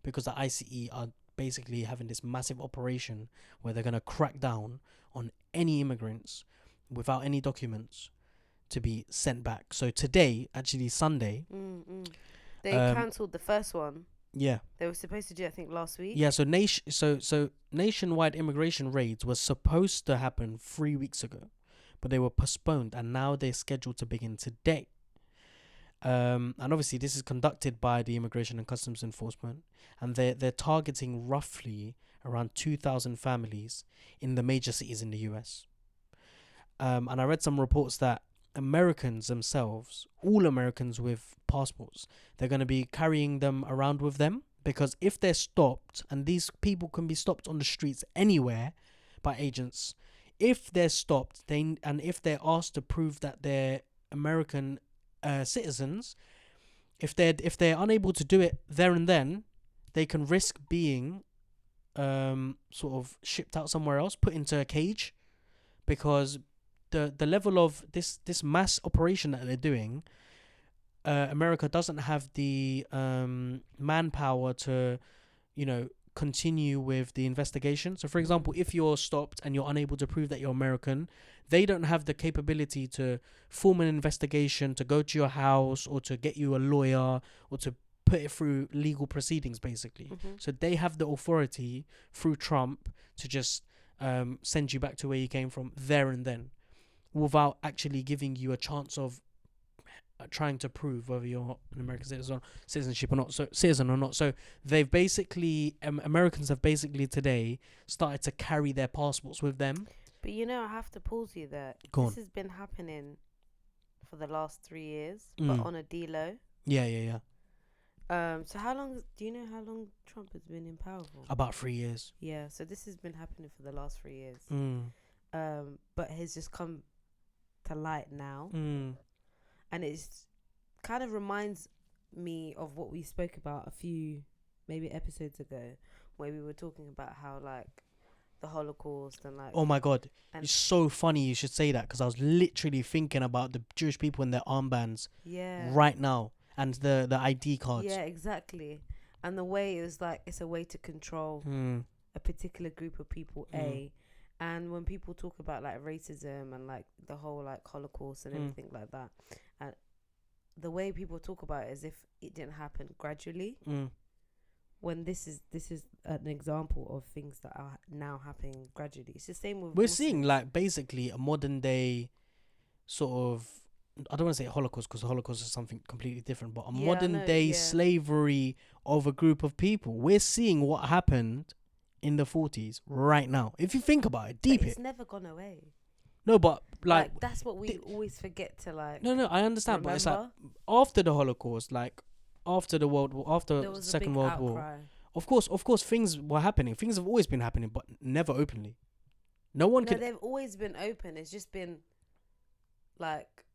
because the ICE are basically having this massive operation where they're going to crack down on any immigrants without any documents to be sent back. So today, actually Sunday, they cancelled the first one. Yeah. They were supposed to do it, I think, last week. Yeah, so nationwide immigration raids was supposed to happen 3 weeks ago, but they were postponed, and now they're scheduled to begin today. And obviously this is conducted by the Immigration and Customs Enforcement, and they're targeting roughly around 2,000 families in the major cities in the US. And I read some reports that Americans themselves, all Americans with passports, they're going to be carrying them around with them, because if they're stopped, and these people can be stopped on the streets anywhere by agents, if they're stopped, and if they're asked to prove that they're American citizens, if they're unable to do it there and then, they can risk being sort of shipped out somewhere else, put into a cage, because the level of this mass operation that they're doing, America doesn't have the manpower to, continue with the investigation. So, for example, if you're stopped and you're unable to prove that you're American, they don't have the capability to form an investigation, to go to your house, or to get you a lawyer, or to put it through legal proceedings, basically. So they have the authority through Trump to just send you back to where you came from there and then, without actually giving you a chance of trying to prove whether you're an American citizen or not. So they've basically Americans have basically today started to carry their passports with them. But I have to pause you there. This has been happening for the last 3 years, but on a D-low. Yeah. So how long do you know how long Trump has been in power for? About 3 years. Yeah, so this has been happening for the last 3 years. But has just come to light now. And it's kind of reminds me of what we spoke about a few maybe episodes ago, where we were talking about how like the Holocaust and like, oh my god, it's so funny you should say that, because I was literally thinking about the Jewish people and their armbands right now, and the ID cards. Yeah, exactly. And the way it was like, it's a way to control a particular group of people. And when people talk about like racism and like the whole like Holocaust and everything like that, and the way people talk about it as if it didn't happen gradually, when this is an example of things that are now happening gradually. It's the same with We're seeing Muslims. like basically a modern day sort of, I don't want to say Holocaust because Holocaust is something completely different, but a Yeah, I modern know, day yeah. slavery of a group of people. We're seeing what happened in the 40s right now. If you think about it, But deep it's it. never gone away. No, but Like that's what we the- always forget to like. no, I understand, but it's like remember. after the Holocaust, like after the World War, after There was a Second big World War, outcry. of course, things were happening. Things have always been happening, but never openly. No one No, could. they've always been open. It's just been like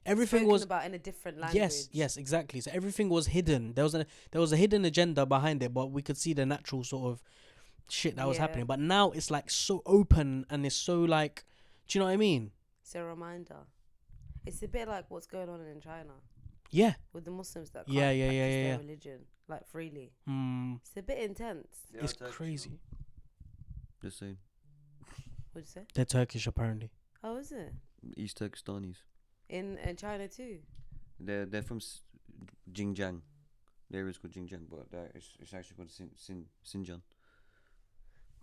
Everything spoken was about in a different language. yes, exactly. So everything was hidden. There was a hidden agenda behind it, but we could see the natural sort of shit that was Yeah. happening. But now it's like so open and it's so like, do you know what I mean? It's a reminder. It's a bit like what's going on in China Yeah. with the Muslims that can't Yeah, practice yeah. their religion like freely. Mm, It's a bit intense. it's crazy. The same. What'd you say? They're Turkish apparently. Oh, is it East Turkestanis. in China too? They're from Xinjiang. The area is called Xinjiang, but it's actually called Xinjiang.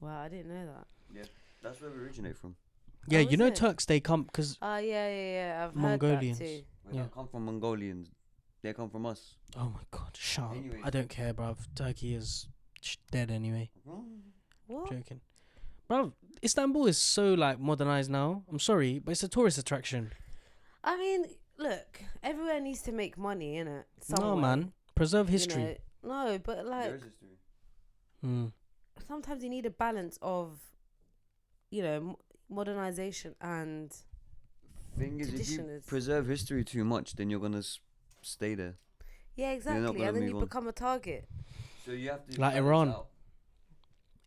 Wow, I didn't know that. Yeah, that's where we originate from. Yeah, Oh, you is know it? Turks, they come because Yeah. I've Mongolians. heard that too. We Yeah. don't come from Mongolians. They come from us. oh my god, shut Anyways. up. I don't care, bruv. Turkey is dead anyway. What? Joking. Bruv, Istanbul is so like modernized now. I'm sorry, but it's a tourist attraction. I mean, look, everywhere needs to make money, innit? No, man. Preserve You history. know? No, but like There is history. Mm. sometimes you need a balance of, modernization and Thing is, if tradition you is- preserve history too much, then you're gonna stay there. yeah, exactly, gonna and then move you on. become a target. So you have to Like balance Iran. out.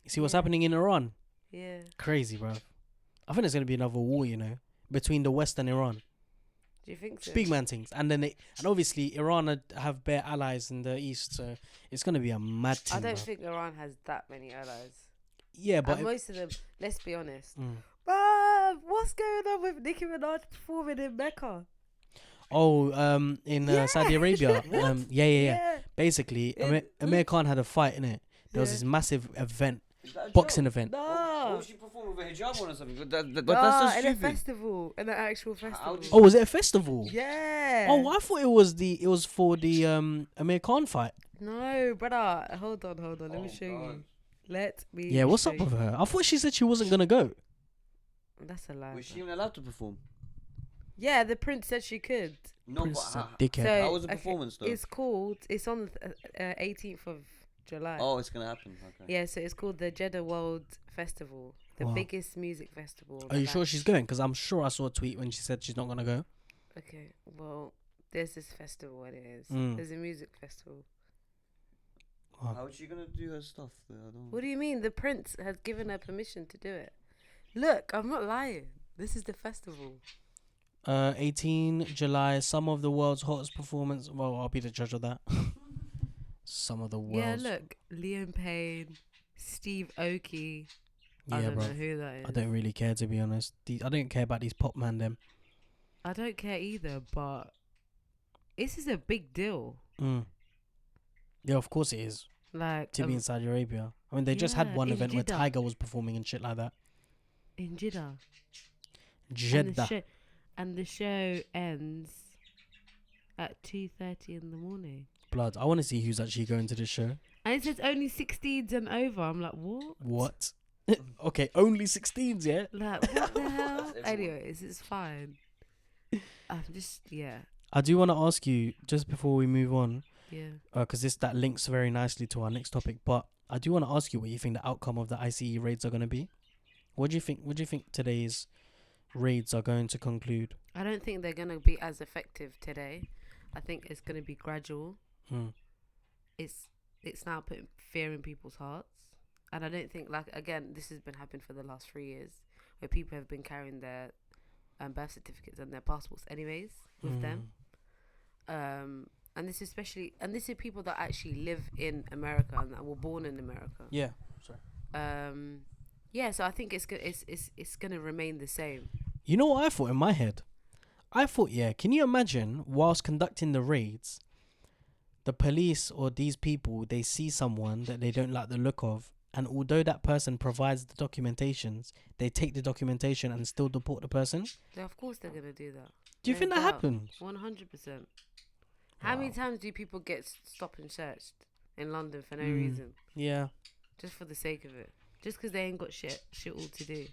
You see what's Yeah. happening in Iran? Yeah. Crazy, bruv. I think there's gonna be another war, between the West and Iran. Do you think so? Big man things, and obviously Iran have bare allies in the East, so it's gonna be a mad thing. I don't bruv. think Iran has that many allies. Yeah, but And most of them, let's be honest. Mm. Bruv, what's going on with Nicki Minaj performing in Mecca? In Yeah. Saudi Arabia, yeah. Basically, In- Amir Khan had a fight in it. There was Yeah. this massive event, Is that a boxing joke? event. No. What, she performed with a hijab on or something? That's Nah, so in a stupid. festival, in an actual festival. did Oh, was it a festival? Yeah. Oh, I thought it was for the Amir Khan fight. No, brother. Hold on. Let Oh, me show God. you. Let me. Yeah, what's show up with you. her? I thought she said she wasn't gonna go. That's a lie. Was she bro. even allowed to perform? Yeah, the prince said she could. No, Prince but is a how, dickhead. So- how was the okay, performance though? It's on the 18th of July. Oh, it's gonna happen. Okay. Yeah, so it's called the Jeddah World Festival, the Wow. biggest music festival. Are you sure she's going? Because I'm sure I saw a tweet when she said she's not gonna go. Okay, well, there's this festival, and it is. Mm. There's a music festival. Wow. How is she gonna do her stuff? There? I don't. What do you mean? The prince has given her permission to do it. Look, I'm not lying. This is the festival. 18 July, some of the world's hottest performance. Well, I'll be the judge of that. Some of the world's. Yeah, look, Liam Payne, Steve Aoki. I Yeah, don't bro. know who that is. I don't really care, to be honest. I don't care about these pop man them. I don't care either, but this is a big deal. Mm. Yeah, of course it is. Like To be in Saudi Arabia. I mean, they just had yeah, one in event where Jeddah. Tiger was performing and shit like that. in Jeddah. Jeddah. And the show ends at 2:30 in the morning. Blood. I want to see who's actually going to this show. And it says only 16s and over. I'm like, what? What? Okay, only 16s, yeah? Like, what the hell? everyone. Anyways, it's fine. I'm just, yeah. I do want to ask you, just before we move on, Yeah. because that links very nicely to our next topic, but I do want to ask you what you think the outcome of the ICE raids are going to be. What do you think? What do you think today's raids are going to conclude? I don't think they're going to be as effective today. I think it's going to be gradual. Hmm. It's now putting fear in people's hearts. And I don't think, like, again, this has been happening for the last 3 years, where people have been carrying their birth certificates and their passports anyways with them. And this is people that actually live in America and that were born in America. Yeah. Sorry. Yeah, so I think it's gonna remain the same. You know what I thought in my head? I thought, yeah, can you imagine whilst conducting the raids, the police or these people, they see someone that they don't like the look of, and although that person provides the documentations, they take the documentation and still deport the person. Yeah, of course they're gonna do that. Do you No think that doubt. happens? 100%. How many Wow. times do people get stopped and searched in London for no Mm. reason, Yeah. just for the sake of it, just because they ain't got shit all to do?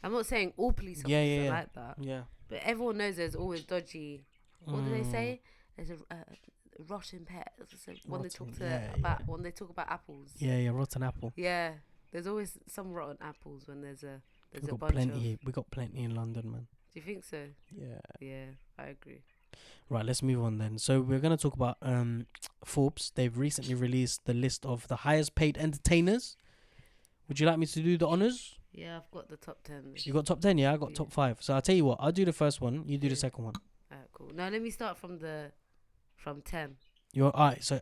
I'm not saying all police officers Yeah, yeah, are yeah. like that, Yeah. but everyone knows there's always dodgy. What do they Mm. say? There's a rotten pet. So when they talk Rotten, to yeah, about yeah. when they talk about apples. Yeah, yeah, rotten apple. Yeah, there's always some rotten apples when there's a We got bunch plenty. of. We got plenty in London, man. Do you think so? Yeah. Yeah, I agree. Right, let's move on then. So we're gonna talk about Forbes. They've recently released the list of the highest paid entertainers. Would you like me to do the honors? Yeah, I've got the top 10. You got top 10, yeah? I got Yeah. top 5. So I'll tell you what, I'll do the first one, you do the Yeah. second one. Alright, cool. Now let me start from 10. You're alright, so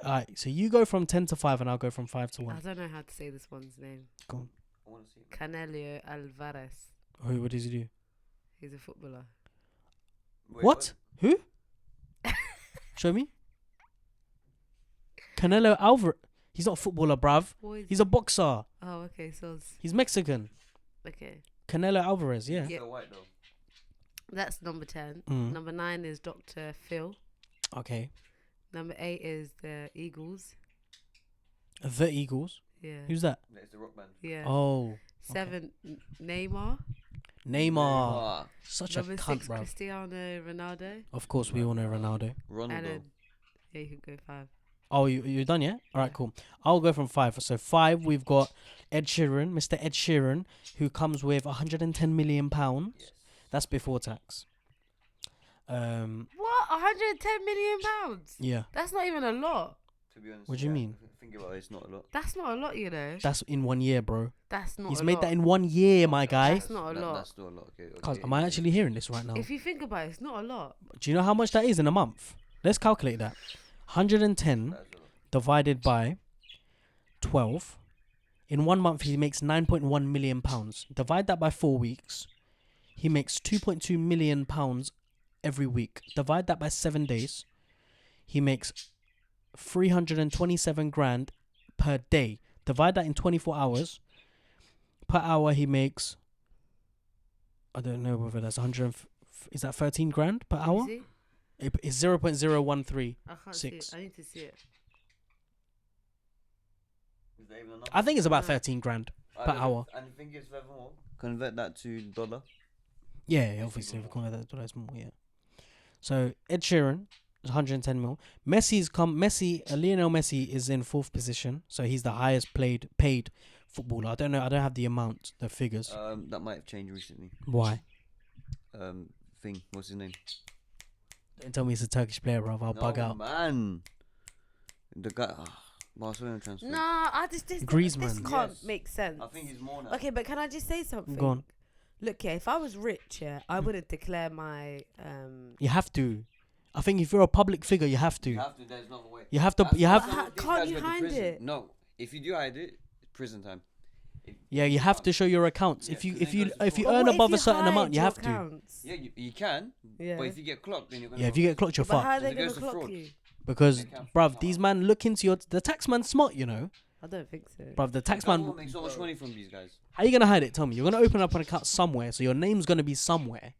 you go from 10 to 5 and I'll go from 5 to I 1. don't know how to say this one's name. Go on. I want to see. Canelo Alvarez. What does he do? He's a footballer. What? Who? Show me. Canelo Alvarez. He's not a footballer, bruv. What is He's a boxer. Oh, okay. So He's Mexican. okay. Canelo Alvarez, yeah. Yeah. So white though. That's number 10. Mm. Number 9 is Dr. Phil. Okay. Number 8 is the Eagles. The Eagles. Yeah. Who's that? It's the rock band. Yeah. Oh. 7 Neymar. Neymar. Such Number a 6 cunt, bruv. Cristiano Ronaldo. Of course, we all know Ronaldo. And Ronaldo. then yeah, you can go 5. Oh, you're done, yeah? All right, Yeah. cool. I'll go from 5. So 5, we've got Ed Sheeran, Mr. Ed Sheeran, who comes with 110 million pounds. Yes. That's before tax. What? 110 million pounds? Yeah. That's not even a lot. To be honest. What do you mean? Think about it, it's not a lot. That's not a lot, you know. That's in 1 year, bro. That's not. He's a made lot. that in 1 year, my guy. That's not a lot. That's not a lot. Okay. Cuz, okay, am I okay. actually hearing this right now? If you think about it, it's not a lot. Do you know how much that is in a month? Let's calculate that. 110 That's a lot. divided by 12. In 1 month, he makes 9.1 million pounds. Divide that by 4 weeks. He makes 2.2 million pounds every week. Divide that by 7 days. He makes 327 grand per day. Divide that in 24 hours. Per hour, he makes, I don't know whether that's 100. Is that 13 grand per Let me hour? see. It's 0.013. I can't 6. see it. I need to see it. Is that even enough? I think it's about Uh, 13 grand. I per don't- hour. And you think it's furthermore? Convert that to dollar. Yeah, yeah, obviously, if we convert that to dollars more, yeah. So Ed Sheeran is 110 mil. Lionel Messi is in 4th position, so he's the highest paid footballer. I don't know. I don't have the amount, the figures. That might have changed recently. Why? What's his name? Don't tell me it's a Turkish player, bro. I'll bug out. Man. The guy. Barcelona transfer. No, I just this Griezmann. can't Yes. make sense. I think he's more now. Okay, but can I just say something? Go on. Look, yeah, if I was rich, yeah, I wouldn't declare my You have to. I think if you're a public figure, you have to. You have to. There's no way. You have to. That's- You have. that's How- why these can't guys you go to hide prison. it? No. If you do hide it, it's prison time. Yeah, you have to show your accounts. Yeah, If you 'cause if then you it goes to if you court. But earn what if above a certain hide amount, you your have to. accounts? Yeah, you can. Yeah. But if you get clocked, then you're gonna. Yeah, if you get clocked, you're But how are fucked. they It goes gonna to clock fraud. you? Because, They can't bruv, fuck these up. man look into your. The tax man's smart, you know. I don't think so. Bruv, the tax The man. government makes so much money from these guys. How you gonna hide it? Tell me. You're gonna open up an account somewhere, so your name's gonna be somewhere.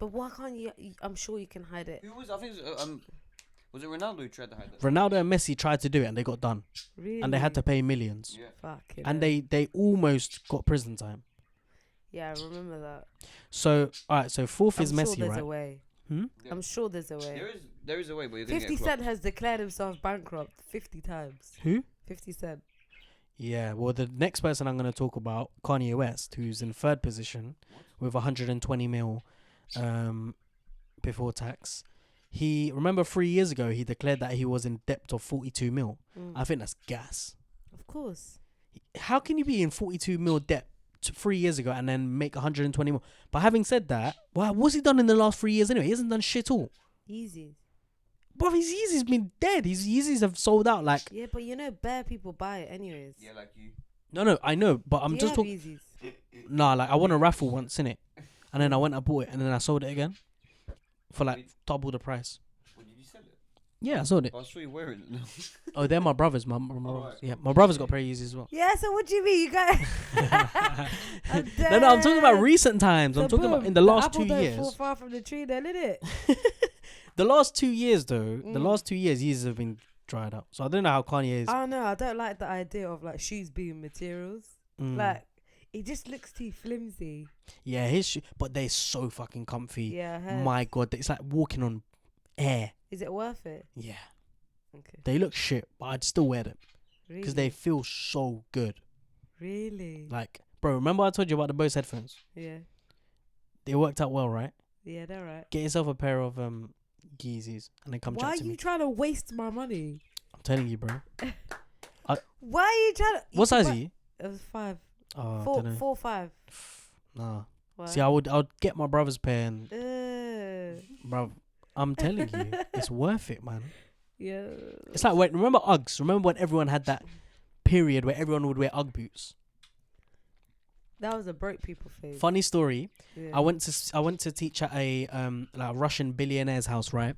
But why can't you? I'm sure you can hide it. Who was? I think it was it Ronaldo who tried to hide that? Ronaldo and Messi tried to do it and they got done, Really? and they had to pay millions, Yeah. Fucking and hell. they almost got prison time. Yeah, I remember that. So all right, so 4th is I'm sure Messi, there's right? a way. Hmm? Yeah. I'm sure there's a way. There is a way, but you're gonna 50 get Cent clocked. has declared himself bankrupt 50 times. Who? 50 Cent. Yeah. Well, the next person I'm gonna talk about, Kanye West, who's in 3rd position with 120 mil, before tax. He remember 3 years ago he declared that he was in debt of 42 mil. Mm. I think that's gas. Of course. How can you be in 42 mil debt 3 years ago and then make 120 mil? But having said that, well, what's he done in the last 3 years anyway? He hasn't done shit all. Easy. Bro, his Yeezys been dead. His Yeezys have sold out. Like, Yeah, but you know, bare people buy it anyways. Yeah, like you. no, I know, but I'm Do you just have talking. Yeezys? Nah, like I won a raffle once, innit? And then I went and bought it, and then I sold it again for like double the price. What did you sell it? Yeah, I saw it. I saw you wearing it. Oh, they're my brothers. My brothers. Alright, Yeah, cool. my brother's got a pair of Yeezys as well. Yeah, so what do you mean? You got. No, I'm talking about recent times. I'm talking about in the last 2 apple don't years. fall far from the tree, then, innit? The last 2 years, though, the Mm. last 2 years, Yeezys have been dried up. So I don't know how Kanye is. I don't know. I don't like the idea of like shoes being materials. Mm. Like, it just looks too flimsy. Yeah, his but they're so fucking comfy. Yeah, I heard. My God, it's like walking on air. Is it worth it? Yeah, Okay. they look shit, but I'd still wear them Really? because they feel so good. Really? Like, bro, remember I told you about the Bose headphones? Yeah. They worked out well, right? Yeah, they're right. Get yourself a pair of Yeezys and then come Why chat are to you me. trying to waste my money? I'm telling you, bro. Why are you trying to? What size are you? It was 5. Oh, I Four, don't know. 4, 5. Nah. Why? See, I would get my brother's pair, and Ugh. bro, I'm telling you, it's worth it, man. Yeah. It's like remember Uggs? Remember when everyone had that period where everyone would wear Ugg boots? That was a broke people phase. Funny story. Yeah. I went to teach at a like Russian billionaire's house, right?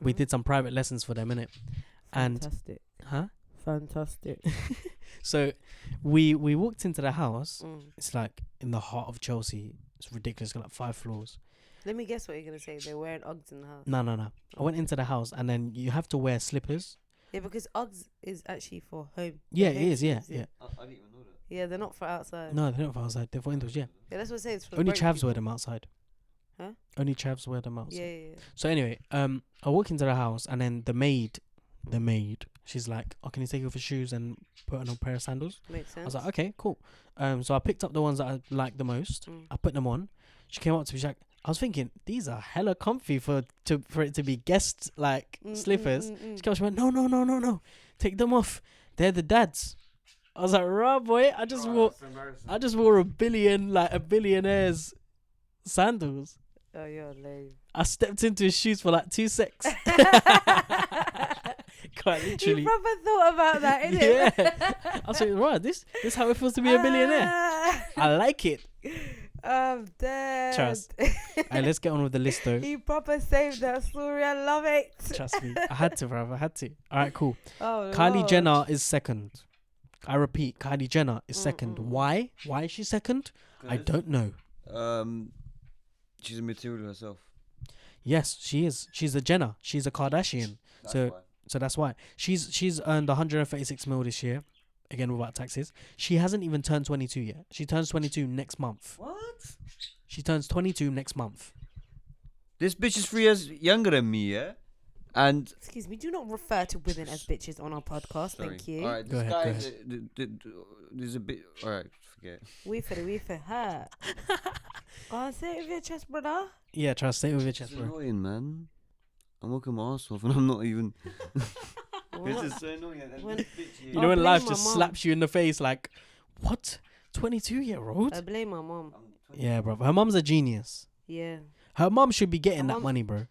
We Mhm. did some private lessons for them, innit? And Fantastic. huh? Fantastic. So we walked into the house. Mm. It's like in the heart of Chelsea. It's ridiculous. It's got like 5 floors. Let me guess what you're gonna say. They're wearing Uggs in the house. No. I went into the house and then you have to wear slippers. Yeah, because Uggs is actually for home. Yeah, For it is. Yeah, home yeah. use. I didn't even know that. Yeah, they're not for outside. No, they're not for outside. They're for indoors. Yeah. Yeah, that's what I say. It's for the Only broke chavs people. wear them outside. Huh? Only chavs wear them outside. Yeah. So anyway, I walk into the house and then the maid, she's like, "Oh, can you take off your shoes and put on a pair of sandals?" Makes sense. I was like, "Okay, cool." So I picked up the ones that I liked the most. Mm. I put them on. She came up to me. She's like, "I was thinking these are hella comfy for it to be guest like slippers." She came up, she went, "No, take them off. They're the dad's." I was like, "Right, boy, I just wore a billionaire's sandals." Oh, you're lame. I stepped into his shoes for like 2 secs. Quite literally. You proper thought about that, innit? Yeah. I was like, right, this is how it feels to be a billionaire. I like it. I'm dead. Trust. Alright, let's get on with the list though. You proper saved that story. I love it. Trust me. I had to, bruv. I had to. Alright, cool. Oh, Kylie Lord. Jenner is second. I repeat, Kylie Jenner is second. Mm. Why? Why is she second? I don't know. She's a material herself. Yes, she is. She's a Jenner. She's a Kardashian. That's So- why. So that's why. She's earned 136 mil this year. Again, without taxes. She hasn't even turned 22 yet. She turns 22 next month. What? She turns 22 next month. This bitch is 3 years younger than me, yeah? And Excuse me, do not refer to women as bitches on our podcast. sorry. Thank you. Alright, Go this ahead, guy go is there's a bit. Alright, forget. We for her. Go on, say it with your chest, brother. Yeah, trust. Stay with your chest, It's bro. annoying, man. I'm working my ass off and I'm not even. What? It's so annoying. And When- this bitch here. You know I when blame life my just mum. slaps you in the face like, what? 22-year-old? I blame my mom. I'm 20. Yeah, bro. Her mum's a genius. Yeah. Her mum should be getting Her that mum- money, bro.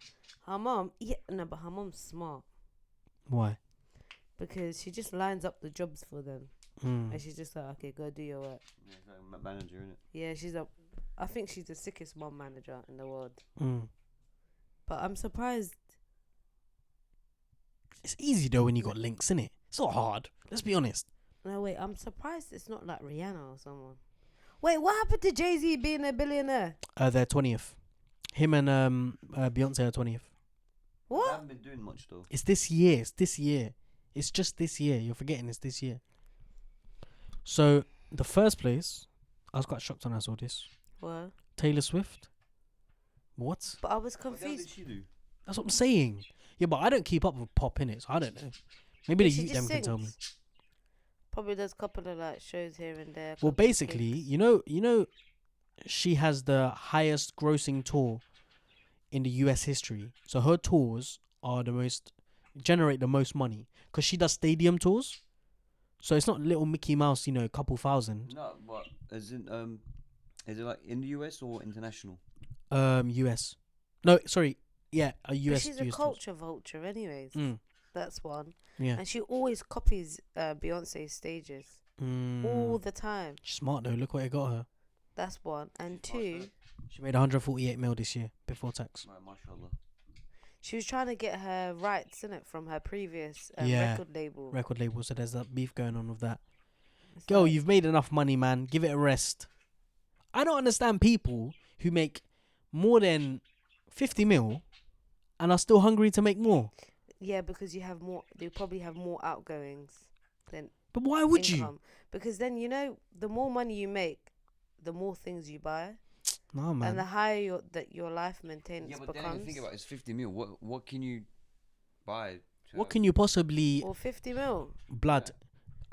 Her mom, yeah, no, but her mom's smart Why? because she just lines up the jobs for them. Mm. And she's just like, okay, go do your work. Yeah, it's like a manager, innit? Yeah, I think she's the sickest mom manager in the world. Mm. But I'm surprised. It's easy though when you got links, innit? It's not hard. Let's be honest. No, wait, I'm surprised it's not like Rihanna or someone. Wait, what happened to Jay-Z being a billionaire? They're 20th. Him and Beyonce are 20th. I What? haven't been doing much though. It's this year. It's this year. It's just this year. You're forgetting it's this year. So the first place, I was quite shocked when I saw this. What? Taylor Swift. What? But I was What the hell did confused. she do? That's what I'm saying. Yeah, but I don't keep up with pop in it, so I don't know. Maybe Yeah, the she youth just them can tell me. sings. Probably does a couple of like shows here and there. Well, couple of basically, gigs. you know, she has the highest grossing tour in the US history. So her tours are generate the most money because she does stadium tours. So it's not little Mickey Mouse, couple thousand. No, what? As in, is it like in the US or international? US. No, sorry. Yeah, a But US. she's a tours. culture vulture, anyways. Mm, That's one. yeah. And she always copies Beyonce's stages all Mm. the time. Smart though. Look what it got her. That's one. And two, She made 148 mil this year before tax. Right, mashallah. She was trying to get her rights in it from her previous Yeah. record label. Record label, so there's that beef going on with that. It's Girl, like- you've made enough money, man. Give it a rest. I don't understand people who make more than 50 mil and are still hungry to make more. Yeah, because you have more. You probably have more outgoings than But why would income. Because then the more money you make, the more things you buy, you? No, and the man. higher your life maintenance Yeah, but then if becomes. you think about it, it's 50 mil. What can you buy? What can you possibly Or 50 mil. blood?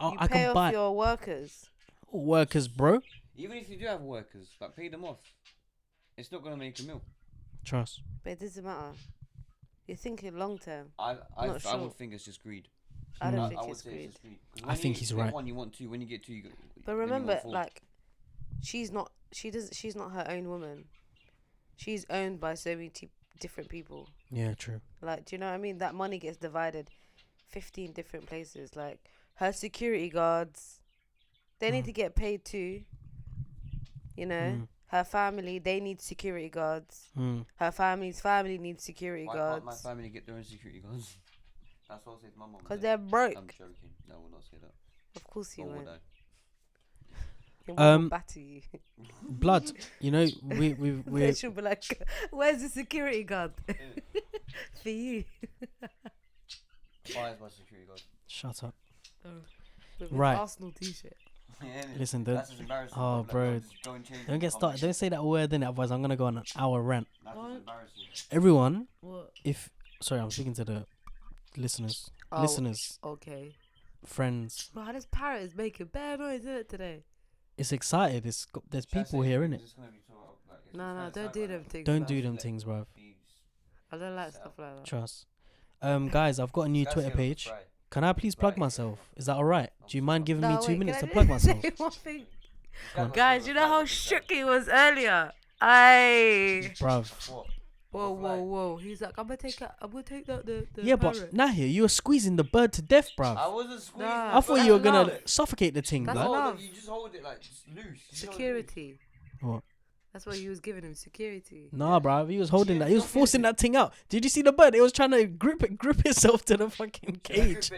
You I pay can off buy your workers. workers, bro. Even if you do have workers, like pay them off, it's not gonna make a meal. Trust. But it doesn't matter. You're thinking long term. I Not I sure. would think it's just greed. I don't Mm. think I would it's say greed. it's just greed. 'Cause I when think you he's get right. One, you want two. When you get two, you got. But then you want remember, four. like, she's not her own woman. She's owned by so many different people. Yeah, true. Like, do you know what I mean? That money gets divided 15 different places. Like, her security guards, they need Mm. to get paid too. You know? Mm. Her family, they need security guards. Mm. Her family's family needs security Why can't my guards. family get their own security guards? That's what I say to my mum. Because yeah. they're I'm broke. joking. No, we'll not say that. Of course you Or would won't. I? Your mum will Um, batter you. Blood. You know, we Then she'll be like, where's the security guard? For you. Why is my security guard? shut up. With Right. his Arsenal t-shirt. Yeah, innit? Listen, That's just embarrassing. oh, Like, bro. just go and change don't the get started. conversation. Don't say that word in it, otherwise I'm gonna go on an hour rant. That's What? just embarrassing. Everyone, What? if sorry, I'm speaking to the listeners, Oh, listeners, okay. friends. Bro, this parrot is making bad noise, isn't it, today? It's excited. There's Should I people say here, it's innit? just gonna be taught, like, it's No, just no, gonna don't sound do like them that. things. Don't man. do them things, bruv. Thieves. I don't like Set stuff up. like that. Trust. Guys, I've got a new This guy's Twitter here on the page. fry. Can I please plug Right. myself? Is that alright? Do you mind giving me No, 2 wait, minutes can to I plug just myself? say one thing? Go on. Guys, you know how shook he was earlier? Aye. Bruv. What? Whoa, Fly. whow, whoa. He's like, I'm gonna take the Yeah, parrot. but Nahir, you were squeezing the bird to death, I bruv. wasn't squeezing. Nah, I thought that's you were gonna love. suffocate the thing, That's blood. love. You just hold it like just loose. You just hold it loose. Security. What? That's what he was giving him, security. Nah, bruv. He was holding Yeah, that. He was don't forcing get that thing out. Did you see the bird? It was trying to grip itself to the fucking cage.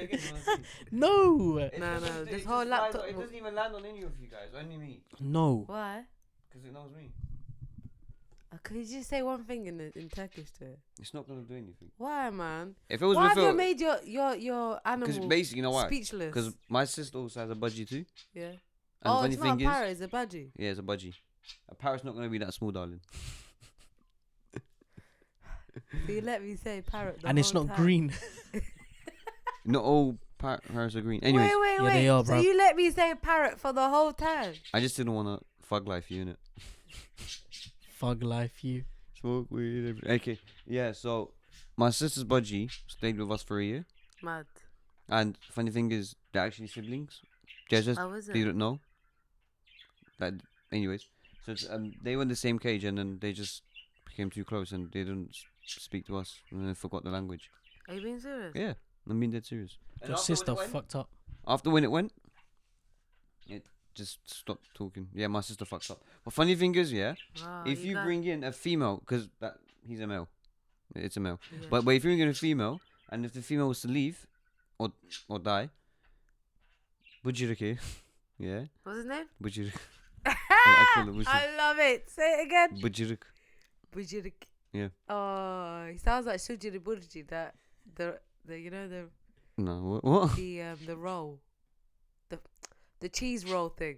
No. No, this whole laptop- It doesn't even land on any of you guys, only me. No. Why? Because it knows me. Could you just say one thing in Turkish to it? It's not gonna do anything. Why, man? If it was Why have you with made your because animal basically, you know why? speechless? Because my sister also has a budgie too. Yeah. And Oh, the funny it's not a thing is, parrot, it's a budgie. yeah, it's a budgie. A parrot's not gonna be that small, darling. So you let me say parrot the And it's whole not time. green. Not all parrots are green. Anyways, Wait, Yeah, they are, so bruv. you let me say parrot for the whole time? I just didn't wanna fuck life you, innit? Fug life, you. Smoke weed. Okay, yeah. So my sister's budgie stayed with us for a year, Mad. and funny thing is, they're actually siblings. Just How is you it? don't know. That, anyways, so it's, they were in the same cage, and then they just became too close, and they didn't speak to us, and they forgot the language. Are you being serious? Yeah, I'm being dead serious. Your sister fucked up. After when it went, it just stopped talking. Yeah, my sister fucked up. But funny thing is, yeah, Wow, if you guys- bring in a female, because that he's a male, it's a male. Yeah. But if you bring in a female, and if the female was to leave, or die, Bujirike, yeah, What's his name? Bujirik, I call it Bujirik. I love it. Say it again. Bujirik. Bujirik. Yeah. Oh, he sounds like Sujiri Burji. That the you know No, what? the roll, the cheese roll thing.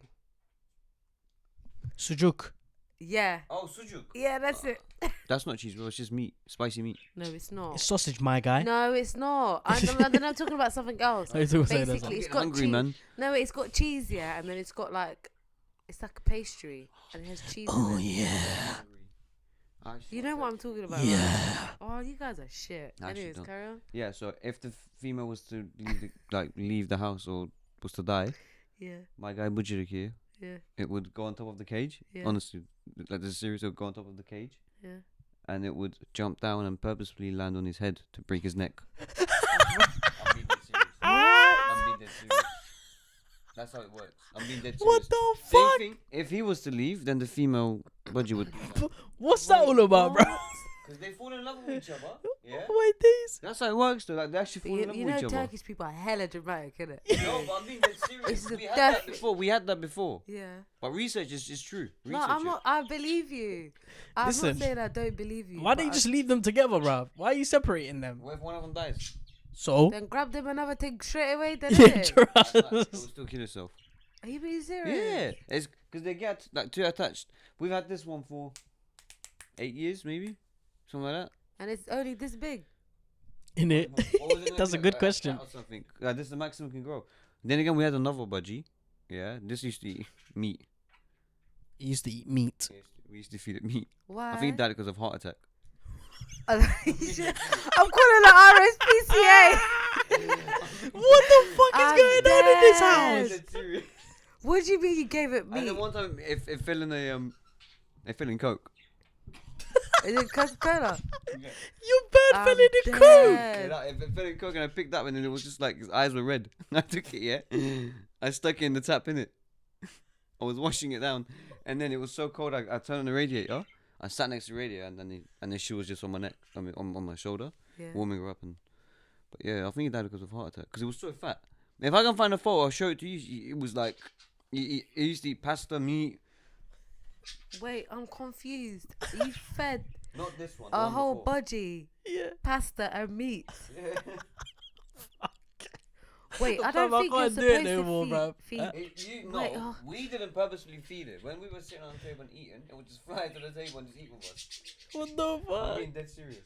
Sujuk. Yeah. Oh, sujuk. Yeah, that's it. That's not cheese, bro. It's just meat, spicy meat. No, it's not. It's sausage, my guy. No, it's not. Then I'm talking about something else. Oh, you're talking about Basically, I'm it's getting got hungry, cheese. man. No, it's got cheese, yeah, and then it's got like, it's like a pastry, and it has cheese. Oh, in it. yeah. You know what I'm talking about? Right? Yeah. Oh, you guys are shit. I actually Anyways, don't. carry on. Yeah. So if the female was to leave the house or was to die, Yeah, my guy Bujirik here, yeah, it would go on top of the cage. Yeah. Honestly, like the series would go on top of the cage, yeah. and it would jump down and purposefully land on his head to break his neck. I'm being dead serious. I'm being dead serious. That's how it works. I'm being dead serious. What the Same fuck? thing. If he was to leave, then the female budgie would. What's that all about, bro? What? Because they fall in love with each other. Yeah. My days. That's how it works, though. Like they actually But fall in love you with know each other. Turkish people are hella dramatic, innit? No, but I mean that's serious. It's We the had that death- before. We had that before. Yeah. But research is true. No, Research I'm it. not. I believe you. I'm Listen. not saying I don't believe you. Why but don't you I- just leave them together, bruv? Why are you separating them? What if one of them dies? So. Then grab them another thing straight away. Then Yeah, innit? It will trust. still kill herself. Are you being serious? Yeah, it's because they get like too attached. We've had this one for 8 years, maybe something like that. And it's only this big. In it. What was it That's a like, good cat question. Or something. This is the maximum it can grow. Then again, we had another budgie. Yeah, this used to eat meat. He used to eat meat. We used to feed it meat. Why? I think it died because of heart attack. I'm calling the RSPCA. What the fuck is I'm going on in this dead. house? What do you mean you gave it And meat? then one time, it fell in it fell in Coke. Is it Coca-Cola? You bird I'm fell in the coop. Yeah, dead. like, it fell in Coke and I picked up and then it was just like his eyes were red. I took it, yeah. I stuck it in the tap in it. I was washing it down, and then it was so cold. I turned on the radiator. I sat next to the radiator, and then she was just on my neck, I mean, on my shoulder, Yeah. warming her up. But yeah, I think he died because of heart attack because it was so fat. If I can find a photo, I'll show it to you. It was like he used to eat pasta, meat. Wait, I'm confused. You fed Not this one. a whole budgie, Yeah. pasta and meat. Yeah. Wait, I Bruv, don't I think you're can't do it supposed no to more, bruv. feed. No, Wait, oh. we didn't purposely feed it. When we were sitting on the table and eating, it would just fly to the table and just eat with us. What the I'm fuck? being dead serious.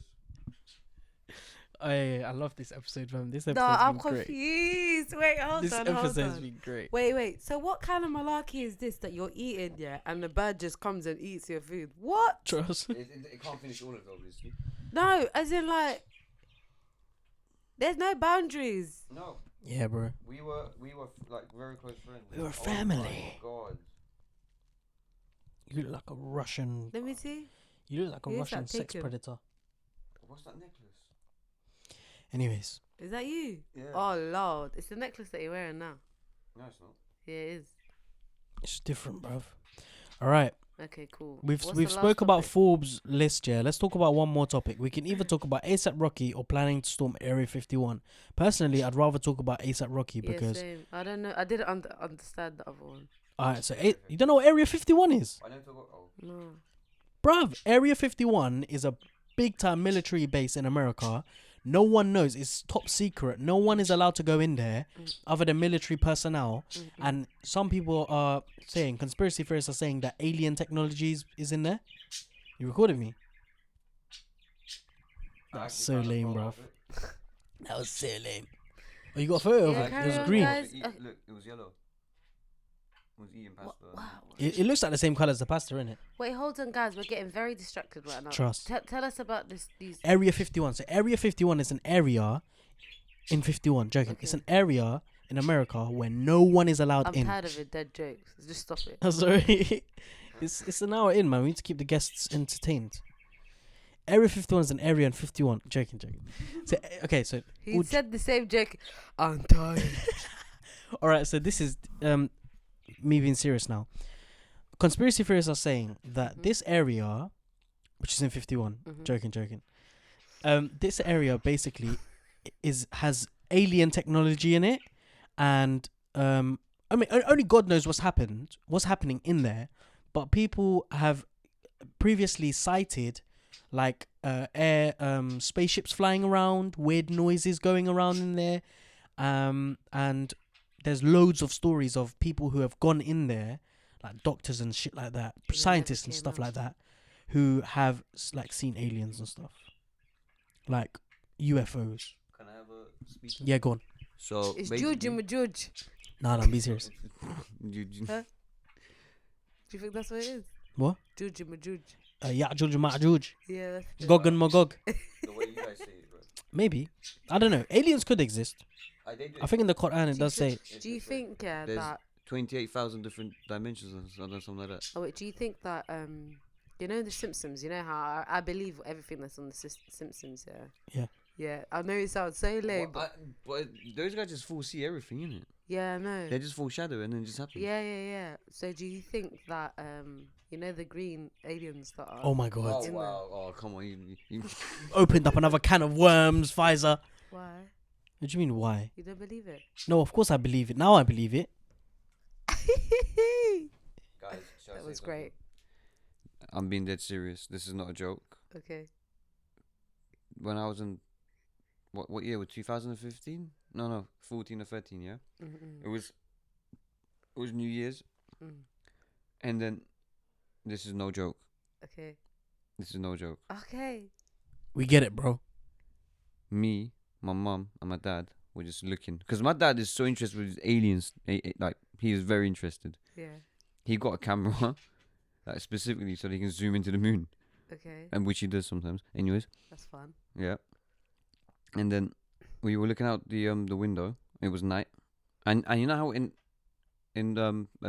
I love this episode, fam. This No, episode's I'm been great. confused. Wait, hold This on, episode's hold on. been great. Wait. So what kind of malarkey is this that you're eating, yeah, and the bird just comes and eats your food? What? Trust. It can't finish all of it, obviously. No, as in like, there's no boundaries. No, Yeah, bro. we were like very close friends. We were Oh family. my God. You look like a Russian. Let me see. You look like a Who's Russian that sex taken? predator. What's that necklace? Anyways, Is that you? Yeah. Oh Lord, it's the necklace that you're wearing now. No, it's not. Yeah, it is. it's different, bruv. All right, Okay, cool. we've What's we've the last spoke about topic? Forbes list. Yeah, let's talk about one more topic. We can either talk about ASAP Rocky or planning to storm Area 51. Personally, I'd rather talk about ASAP Rocky Yeah, because. same. I don't know. I didn't understand the other one. Alright, so you don't know what Area 51 is, I don't talk about. Oh. No. bruv. Area 51 is a big time military base in America. No one knows. It's top secret. No one is allowed to go in there other than military personnel. And some people are saying, conspiracy theorists are saying that alien technologies is in there. You recorded me? I That's actually so found a lame, photo bruv. of it. That was so lame. Oh, you got a photo Yeah, of it? It carry was on, green. guys. Look, it was yellow. It was eating pasta. Wow. It looks like the same colour as the pasta, innit? Wait, hold on, guys. We're getting very distracted right now. Trust. Tell us about this. These. Area 51. So Area 51 is an area in 51. Joking. It's Okay. an area in America where no one is allowed I'm in. tired of your dead jokes. Just stop it. I'm sorry. it's an hour in, man. We need to keep the guests entertained. Area 51 is an area in 51. Joking. So, okay, so He would- said the same joke. I'm tired. all right. So this is me being serious now. Conspiracy theorists are saying that this area, which is in 51, joking. This area basically has alien technology in it, and I mean only God knows what's happening in there, but people have previously cited like spaceships flying around, weird noises going around in there, and there's loads of stories of people who have gone in there, like doctors and shit like that, never scientists and came stuff out. like that, who have like seen aliens and stuff, like UFOs. Can I have a speaker? Yeah, go on. So It's basically- George and George. No, be serious. Huh? Do you think that's what it is? What? George and George. Ya'juj Ma'juj, Yeah, that's true. Gog and Magog. The way you guys say it, bro. Maybe. I don't know. Aliens could exist. They do. I think in the Quran it does say. Do you think There's that? 28,000 different dimensions or something like that. Oh wait, do you think that you know the Simpsons? You know how I believe everything that's on the Simpsons. Yeah. Yeah. Yeah, I know it sounds so lame, but But those guys just foresee everything, innit? yeah, I know. They just foreshadow and then it just happens. Yeah. So do you think that You know the green aliens that are. Oh my god. Oh in wow! Oh come on! You Opened up another can of worms, Pfizer. Why? What do you mean, why? You don't believe it? No, of course I believe it. Now I believe it. guys, That was great. I'm being dead serious. This is not a joke. Okay. When I was in what year? Was 2015? No, 14 or 13. Yeah. Mm-mm. It was New Year's, Mm. and then this is no joke. Okay. This is no joke. Okay. We get it, bro. Me, my mum, and my dad were just looking because my dad is so interested with aliens. Like he is very interested. Yeah. He got a camera, like specifically so that he can zoom into the moon, Okay. and which he does sometimes. Anyways, That's fun. yeah. And then we were looking out the window. It was night, and you know how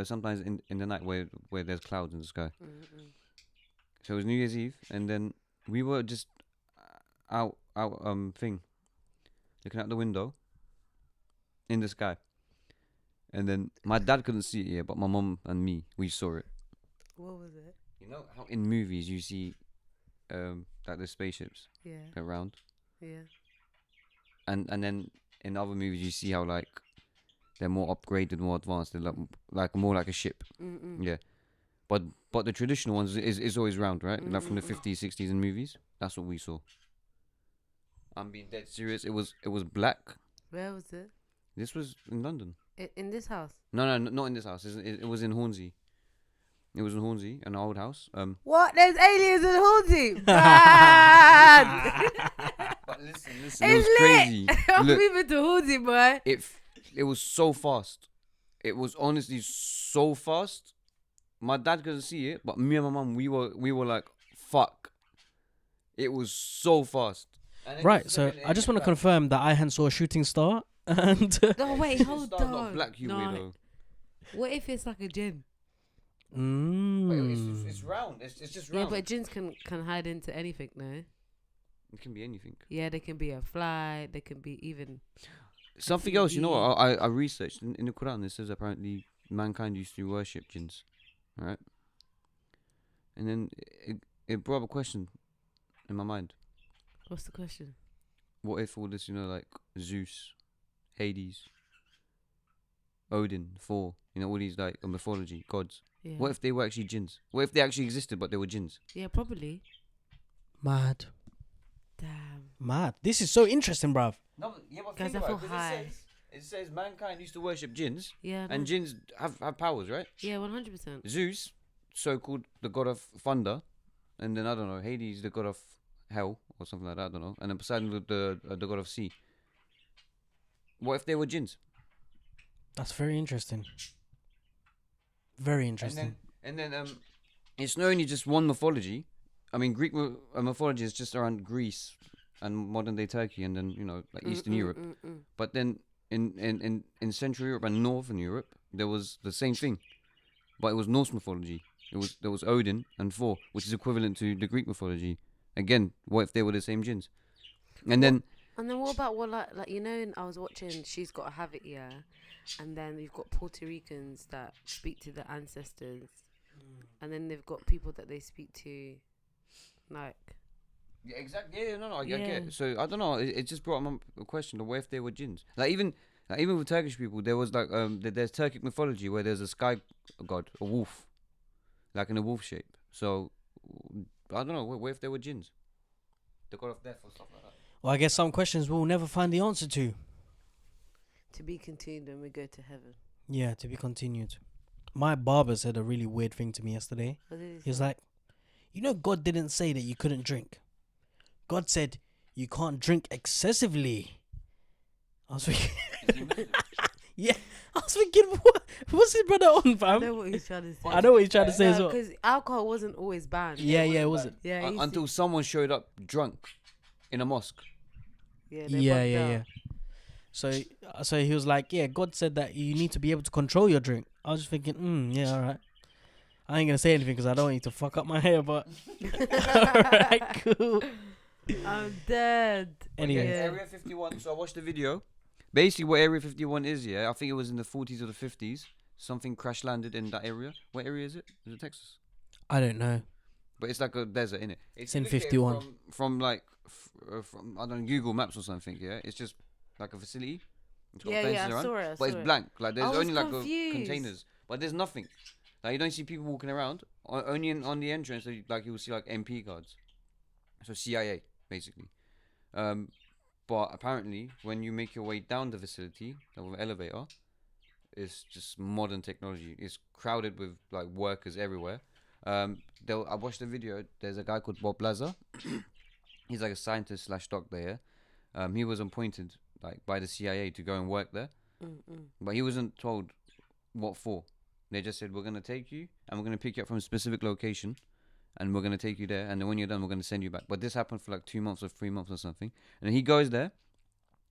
sometimes in the night where there's clouds in the sky. Mm-mm. So it was New Year's Eve, and then we were just out thing, looking out the window in the sky. And then my dad couldn't see it yet, but my mum and me, we saw it. What was it? You know how in movies you see like the spaceships Yeah. around, Yeah. and then in other movies you see how like they're more upgraded, more advanced. They're like more like a ship. Mm-mm. Yeah. But the traditional ones is always round, right? Like from the Mm-mm. 50s, 60s in movies. That's what we saw. I'm being dead serious. It was black. Where was it? This was in London. In this house. No, not in this house. It was in Hornsey. It was in Hornsey, an old house. What? There's aliens in Hornsey. Bad. But listen, it was It's lit. crazy. I'm Look, moving to Hornsey, boy. it was so fast. It was honestly so fast. My dad couldn't see it, but me and my mum, we were like, fuck. It was so fast. Right, so I just want to confirm that Ihan saw a shooting star and No, wait, hold Star's not on. black, you No. weirdo. What if it's like a gin? It's round. It's just Yeah, round. but gins can hide into anything, no? It can be anything. Yeah, they can be a fly. They can be even. Something else, you know what? I researched in the Quran. It says apparently mankind used to worship jinns, right? And then it brought up a question in my mind. What's the question? What if all this, like Zeus, Hades, Odin, Thor, all these like mythology gods. Yeah. What if they were actually jinns? What if they actually existed but they were jinns? Yeah, probably. mad. Damn. Mad. This is so interesting, bruv. No, yeah, but Guys, think I about feel it, 'cause high. it says mankind used to worship jinns, Yeah. and jinns have powers, right? Yeah, 100%. Zeus, so-called the god of thunder, and then I don't know, Hades, the god of hell or something like that. I don't know, and then Poseidon, the god of sea. What if they were jinns? That's very interesting. Very interesting. And then it's not only just one mythology. I mean, Greek mythology is just around Greece and modern day Turkey, and then like Eastern Europe. But then in Central Europe and Northern Europe, there was the same thing, but it was Norse mythology. There was Odin and Thor, which is equivalent to the Greek mythology. Again, what if they were the same jinns? And then And then what about like I was watching She's Gotta Have It, yeah, and then you've got Puerto Ricans that speak to the ancestors, and then they've got people that they speak to, like. yeah, exactly. Yeah, no, I get Yeah. it. So I don't know. It just brought up a question of what if they were jinns? Like even with Turkish people, there was like there's Turkic mythology where there's a sky god, a wolf, like in a wolf shape. So I don't know. What if they were jinns? The god of death or stuff like that. Well, I guess some questions we'll never find the answer to. To be continued when we go to heaven. Yeah, to be continued. My barber said a really weird thing to me yesterday. What did he He was say? like, God didn't say that you couldn't drink. God said you can't drink excessively. I was thinking, yeah, I was thinking, what's his brother on, I fam? know what he's trying to say. I know what he's trying to say as well. Because alcohol wasn't always banned. Yeah, it wasn't. Yeah, he used Until someone showed up drunk in a mosque. they Yeah, bugged yeah. out. So he was like, yeah, God said that you need to be able to control your drink. I was just thinking, yeah, all right. I ain't gonna say anything because I don't want you to fuck up my hair, but all right, cool. I'm dead. Anyway. Yeah. Area 51. So I watched the video. Basically, what Area 51 is, yeah, I think it was in the 40s or the 50s. Something crash landed in that area. What area is it? Is it Texas? I don't know. but it's like a desert, innit? It's If you in look at it 51. from like from I don't know, Google Maps or something. Yeah, it's just like a facility. It's got Yeah, fences I around, saw it. I but it's saw it. blank. Like I there's was only like confused. containers, but there's nothing. Like you don't see people walking around. Only on the entrance, like you will see like MP guards, so CIA basically. Um, but apparently, when you make your way down the facility, like with an elevator, it's just modern technology. It's crowded with like workers everywhere. I watched the video. There's a guy called Bob Lazar. He's like a scientist slash doctor. Yeah. He was appointed like by the CIA to go and work there, but he wasn't told what for. They just said we're gonna take you and we're gonna pick you up from a specific location, and we're gonna take you there, and then when you're done, we're gonna send you back. But this happened for like 2 months or 3 months or something, and then he goes there,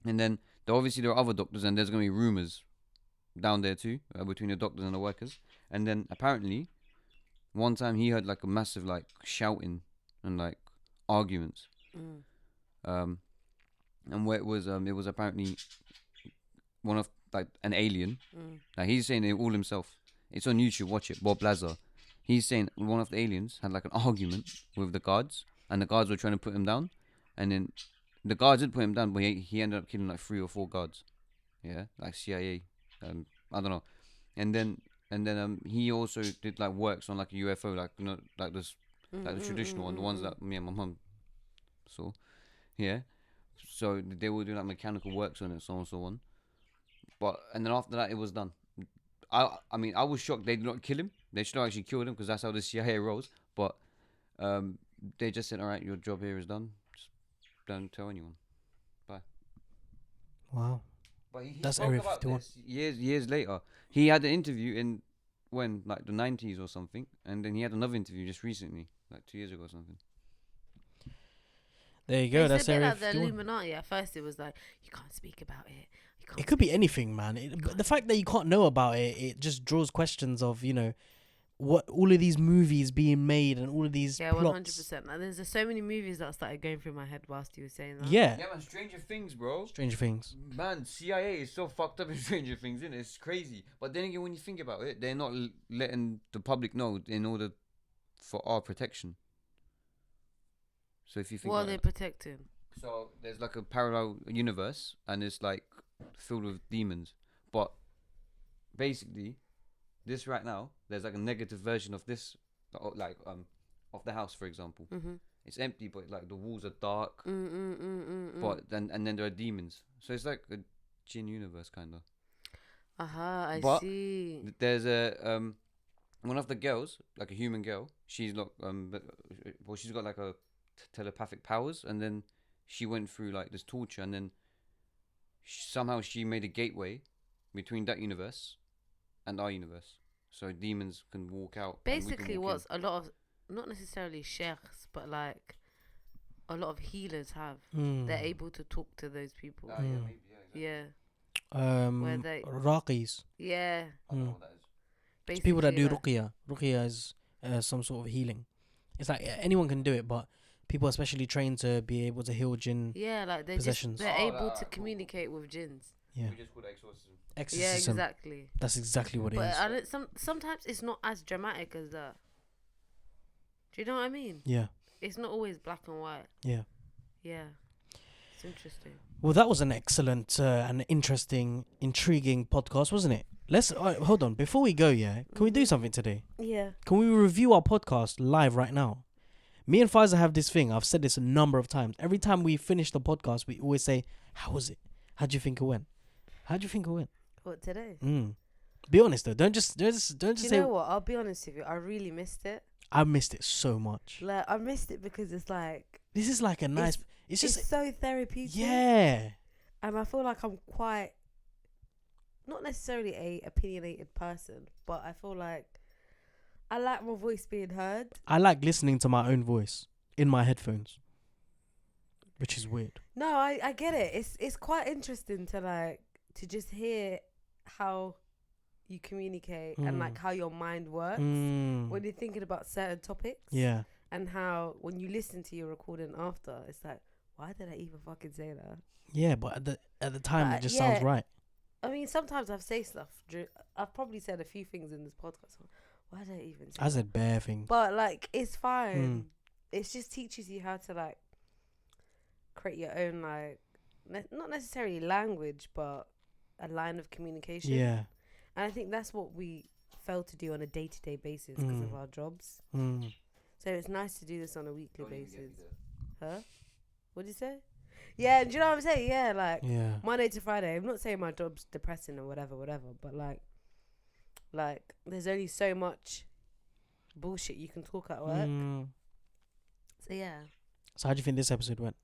and then obviously there are other doctors, and there's gonna be rumors down there too between the doctors and the workers, and then apparently one time he heard like a massive like shouting and like arguments, um, and where it was apparently one of like an alien. Like he's saying it all himself. It's on YouTube. Watch it. Bob Lazar. He's saying one of the aliens had like an argument with the guards, and the guards were trying to put him down, and then the guards did put him down, but he ended up killing like 3 or 4 guards. Yeah, like CIA. I don't know. And then he also did like works on like a UFO, like like this, like the traditional one, the ones that me and my mum saw. Yeah. So they were doing like mechanical works on it, so on and so on. But and then after that, it was done. I mean, I was shocked they did not kill him. They should have actually killed him because that's how the CIA rolls. But they just said, "All right, your job here is done. Just don't tell anyone." Bye. Wow. But he That's spoke Area about 51. this years later. He had an interview in when like the 90s or something, and then he had another interview just recently, like 2 years ago or something. There you go. It's That's a bit Area like the 51. Illuminati. At first, it was like you can't speak about it. You can't It could be anything, man. But the fact that you can't know about it, it just draws questions of, what all of these movies being made and all of these Yeah, plots. 100%. Like, there's just so many movies that started going through my head whilst you were saying that. Yeah. Yeah, man, Stranger Things, bro. Stranger Things. Man, CIA is so fucked up in Stranger Things, isn't it? It's crazy. But then again, when you think about it, they're not letting the public know in order for our protection. So if you think What are about they it, protecting? so there's like a parallel universe, and it's like filled with demons. But basically, this right now, there's like a negative version of this, like of the house, for example. It's empty, but like the walls are dark. But then and then there are demons, so it's like a Jin universe kind of. I But see. there's a one of the girls, like a human girl. She's not well, she's got like a telepathic powers, and then she went through like this torture, and then somehow she made a gateway between that universe and our universe, so demons can walk out. And we can Basically, walk in. what's a lot of, not necessarily sheikhs, but like a lot of healers have. They're able to talk to those people. Yeah, maybe, yeah, exactly. Yeah. Where they- Raqis. Yeah. I don't know what that is. It's people that do Basically, ruqya. Ruqya is some sort of healing. It's like anyone can do it, but people are specially trained to be able to heal jinn. yeah, like possessions. they're Oh, able to cool. communicate with jinns. Yeah. We just call that exorcism. Yeah, Exorcism. exactly. That's exactly what it But is. I don't, sometimes it's not as dramatic as that. Do you know what I mean? Yeah. It's not always black and white. Yeah. Yeah. It's interesting. Well, that was an excellent and interesting, intriguing podcast, wasn't it? Let's hold on. Before we go, can we do something today? Yeah. Can we review our podcast live right now? Me and Faisal have this thing. I've said this a number of times. Every time we finish the podcast, we always say, "How was it? How do you think it went? How do you think it went?" What, today? Be honest though. Don't just Do say you know what? I'll be honest with you. I really missed it. I missed it so much. Like, I missed it because it's like, This is like a nice. It's it's just so therapeutic. yeah. And I feel like I'm quite, not necessarily a opinionated person, but I feel like I like my voice being heard. I like listening to my own voice in my headphones, which is weird. No, I get it. It's quite interesting to just hear how you communicate and like how your mind works when you're thinking about certain topics. Yeah. And how when you listen to your recording after, it's like, why did I even fucking say that? Yeah, but at the time it just yeah. sounds right. I mean, sometimes I've say stuff. I've probably said a few things in this podcast. Why did I even say I said bare things. But like, it's fine. It just teaches you how to like create your own like, not necessarily language, but a line of communication. Yeah. And I think that's what we fail to do on a day-to-day basis because of our jobs. So it's nice to do this on a weekly basis. Huh? What did you say? Yeah, do you know what I'm saying? Yeah, like Monday to Friday. I'm not saying my job's depressing or whatever, but like there's only so much bullshit you can talk at work. So yeah. So how do you think this episode went?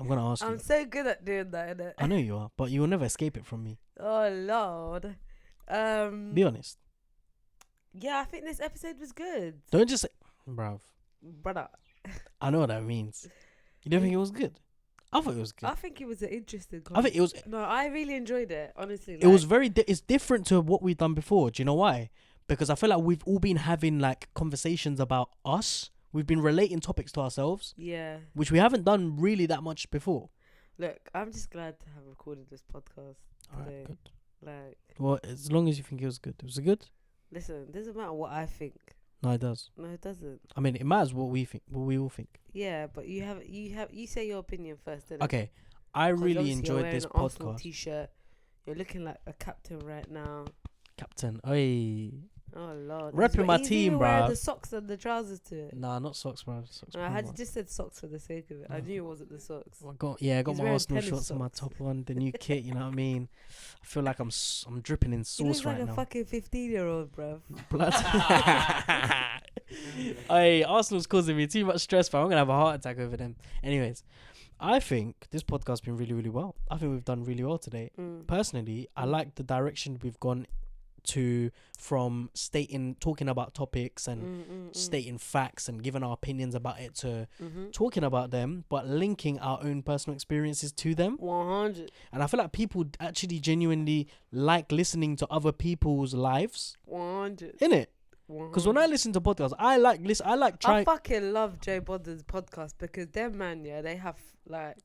I'm gonna ask you. I'm so good at doing that, innit? I know you are, but you will never escape it from me. Oh Lord. Be honest. Yeah, I think this episode was good. Don't just say, bruv. Brother. I know what that means. You don't think it was good? I thought it was good. I think it was an interesting I think it was. No, I really enjoyed it, honestly. It was very. It's different to what we've done before. Do you know why? Because I feel like we've all been having like conversations about us. We've been relating topics to ourselves. Yeah. Which we haven't done really that much before. Look, I'm just glad to have recorded this podcast today. Alright, good. Like, well, as long as you think it was good. Was it good? Listen, it doesn't matter what I think. No, it does. No, it doesn't. I mean, it matters what we think. What we all think. Yeah, but you say your opinion first. Didn't Okay, I really enjoyed this an Arsenal podcast. T-shirt. You're looking like a captain right now. Captain, oi. Oh Lord, Repping my he's team, even wearing bruv. the socks and the trousers to it. Nah, not socks, bro. Socks. I had just said socks for the sake of it. I knew it wasn't the socks. I got my wearing Arsenal tennis shorts on my socks. top on, the new kit. You know what I mean? I feel like I'm dripping in He sauce looks right like now. a fucking 15-year-old, bruv. Blood. Hey, Arsenal's causing me too much stress, but I'm gonna have a heart attack over them. Anyways, I think this podcast's been really, really well. I think we've done really well today. Personally, I like the direction we've gone to, from talking about topics and stating facts and giving our opinions about it, to talking about them but linking our own personal experiences to them. 100. And I feel like people actually genuinely like listening to other people's lives, 100. innit? Because when I listen to podcasts, I fucking love Joe Budden's podcast because them man, yeah, they have like,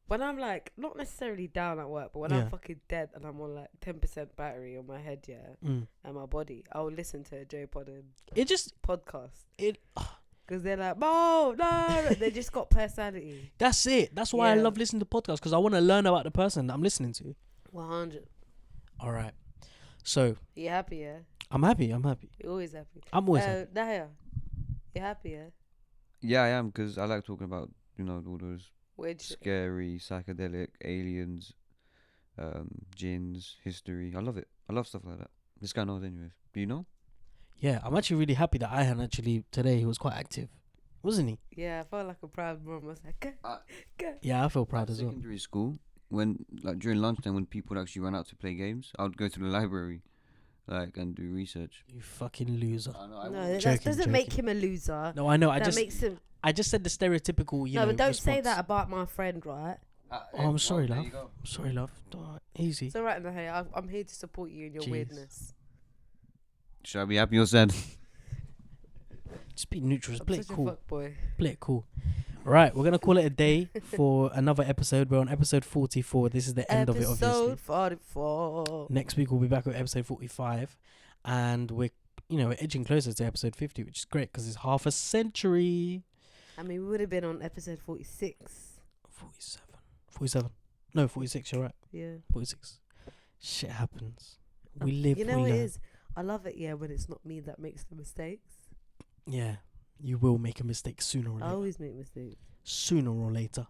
when I'm like not necessarily down at work, but when I'm fucking dead and I'm on like 10% battery on my head, and my body, I'll listen to a Joe Budden podcast. Because they're like, no, they just got personality. That's it. That's why I love listening to podcasts, because I want to learn about the person that I'm listening to. 100. All right. So. You happy, yeah? I'm happy. You're always happy. I'm always happy. Nahya, you happy, yeah? Yeah, I am, because I like talking about, all those Weird scary, psychedelic, aliens, jinns, history. I love it. I love stuff like that. This guy knows anyways. Do you know? Yeah, I'm actually really happy that Ihan actually today, he was quite active, wasn't he? Yeah, I felt like a proud mom. I was like, go. Yeah, I feel proud as well. Secondary school, when like during lunchtime when people would actually run out to play games, I would go to the library, and do research. You fucking loser. No, that doesn't make him a loser. No, I know. That makes him. I just said the stereotypical, No, but don't response. say that about my friend, right? Oh, I'm sorry, love. I'm sorry, love. Easy. It's alright, Nahya. I'm here to support you in your weirdness. Shall I be happy or sad? Just be neutral. Just play it such cool. a fuck boy. Play it cool. Right, we're gonna call it a day for another episode. We're on episode 44. This is the end of it, obviously. Episode 44. Next week we'll be back with episode 45, and we're edging closer to episode 50, which is great because it's half a century. I mean, we would have been on episode 46. 47. No, 46. You're right. Yeah. 46. Shit happens. We live. You know we what it learn. is? I love it. Yeah, when it's not me that makes the mistakes. Yeah, you will make a mistake sooner or later. I always make mistakes. Sooner or later.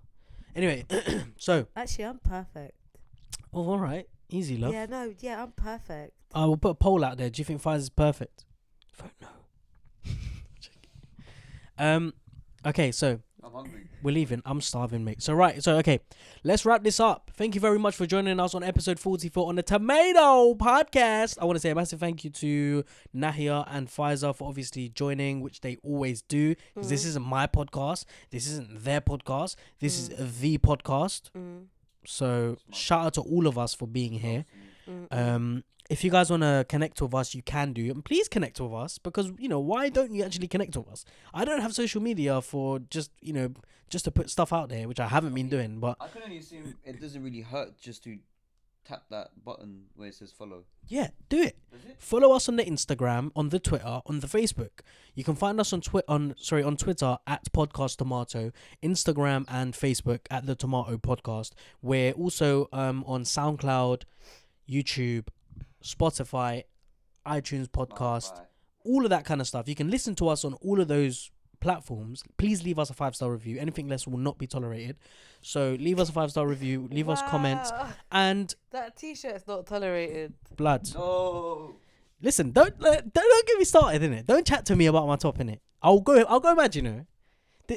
Anyway, so. Actually, I'm perfect. Oh, all right. Easy, love. Yeah, no, yeah, I'm perfect. I will put a poll out there. Do you think Fires is perfect? Vote no. Okay, so I'm hungry. we're leaving. I'm starving, mate. So okay, let's wrap this up. Thank you very much for joining us on episode 44 on the Tomato Podcast. I want to say a massive thank you to Nahya and Pfizer for obviously joining, which they always do, because this isn't my podcast. This isn't their podcast. This is the podcast. So shout out to all of us for being here. If you guys want to connect with us, you can do. And please connect with us, because, why don't you actually connect with us? I don't have social media for just to put stuff out there, which I haven't been doing. But I can only assume it doesn't really hurt just to tap that button where it says follow. Yeah, do it. Does it? Follow us on the Instagram, on the Twitter, on the Facebook. You can find us on Twitter at Podcast Tomato, Instagram and Facebook at the Tomato Podcast. We're also on SoundCloud, YouTube, Spotify, iTunes Podcast, Bye. all of that kind of stuff. You can listen to us on all of those platforms. Please leave us a 5-star review. Anything less will not be tolerated. So leave us a 5-star review, leave us comments, Wow. and That t-shirt's not tolerated. blood. No. Listen, don't get me started in it. Don't chat to me about my top in it. I'll go mad, you know.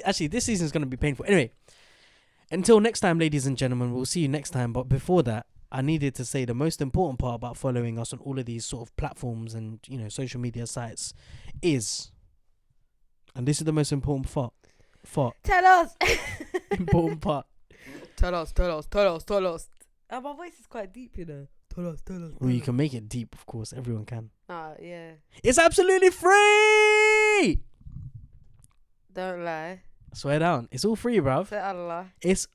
Actually, this season's gonna be painful. Anyway, until next time, ladies and gentlemen, we'll see you next time. But before that, I needed to say the most important part about following us on all of these sort of platforms and social media sites is, and this is the most important part. Tell us. Important part. Tell us. My voice is quite deep, you know. Tell us. Well, you can make it deep, of course. Everyone can. Yeah. It's absolutely free. Don't lie. Swear down. It's all free, bruv. Say Allah. It's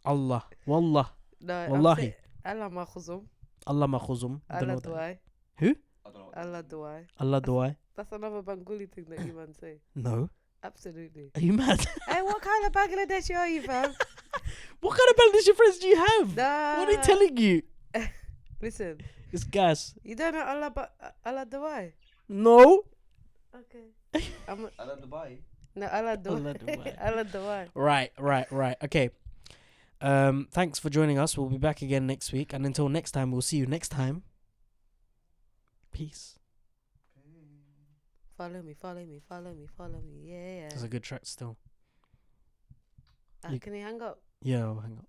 Allah. Wallah. No, Wallahi. Allah makhuzum. Allah makhuzum. Allah duai. Who? I don't know. Allah duai. Allah duai. That's another Bengali thing that you man say. No. Absolutely. Are you mad? Hey, what kind of Bangladeshi are you, fam? What kind of Bangladeshi friends do you have? Nah. What are they telling you? Listen, It's gas. you don't know Allah duai. No. Okay. I love Dubai. No, Allah Allah duai. duai. Allah duai. Right. Okay. Thanks for joining us. We'll be back again next week. And until next time, we'll see you next time. Peace. Follow me. Yeah. That's a good track still. Can you hang up? Yeah, I'll hang up.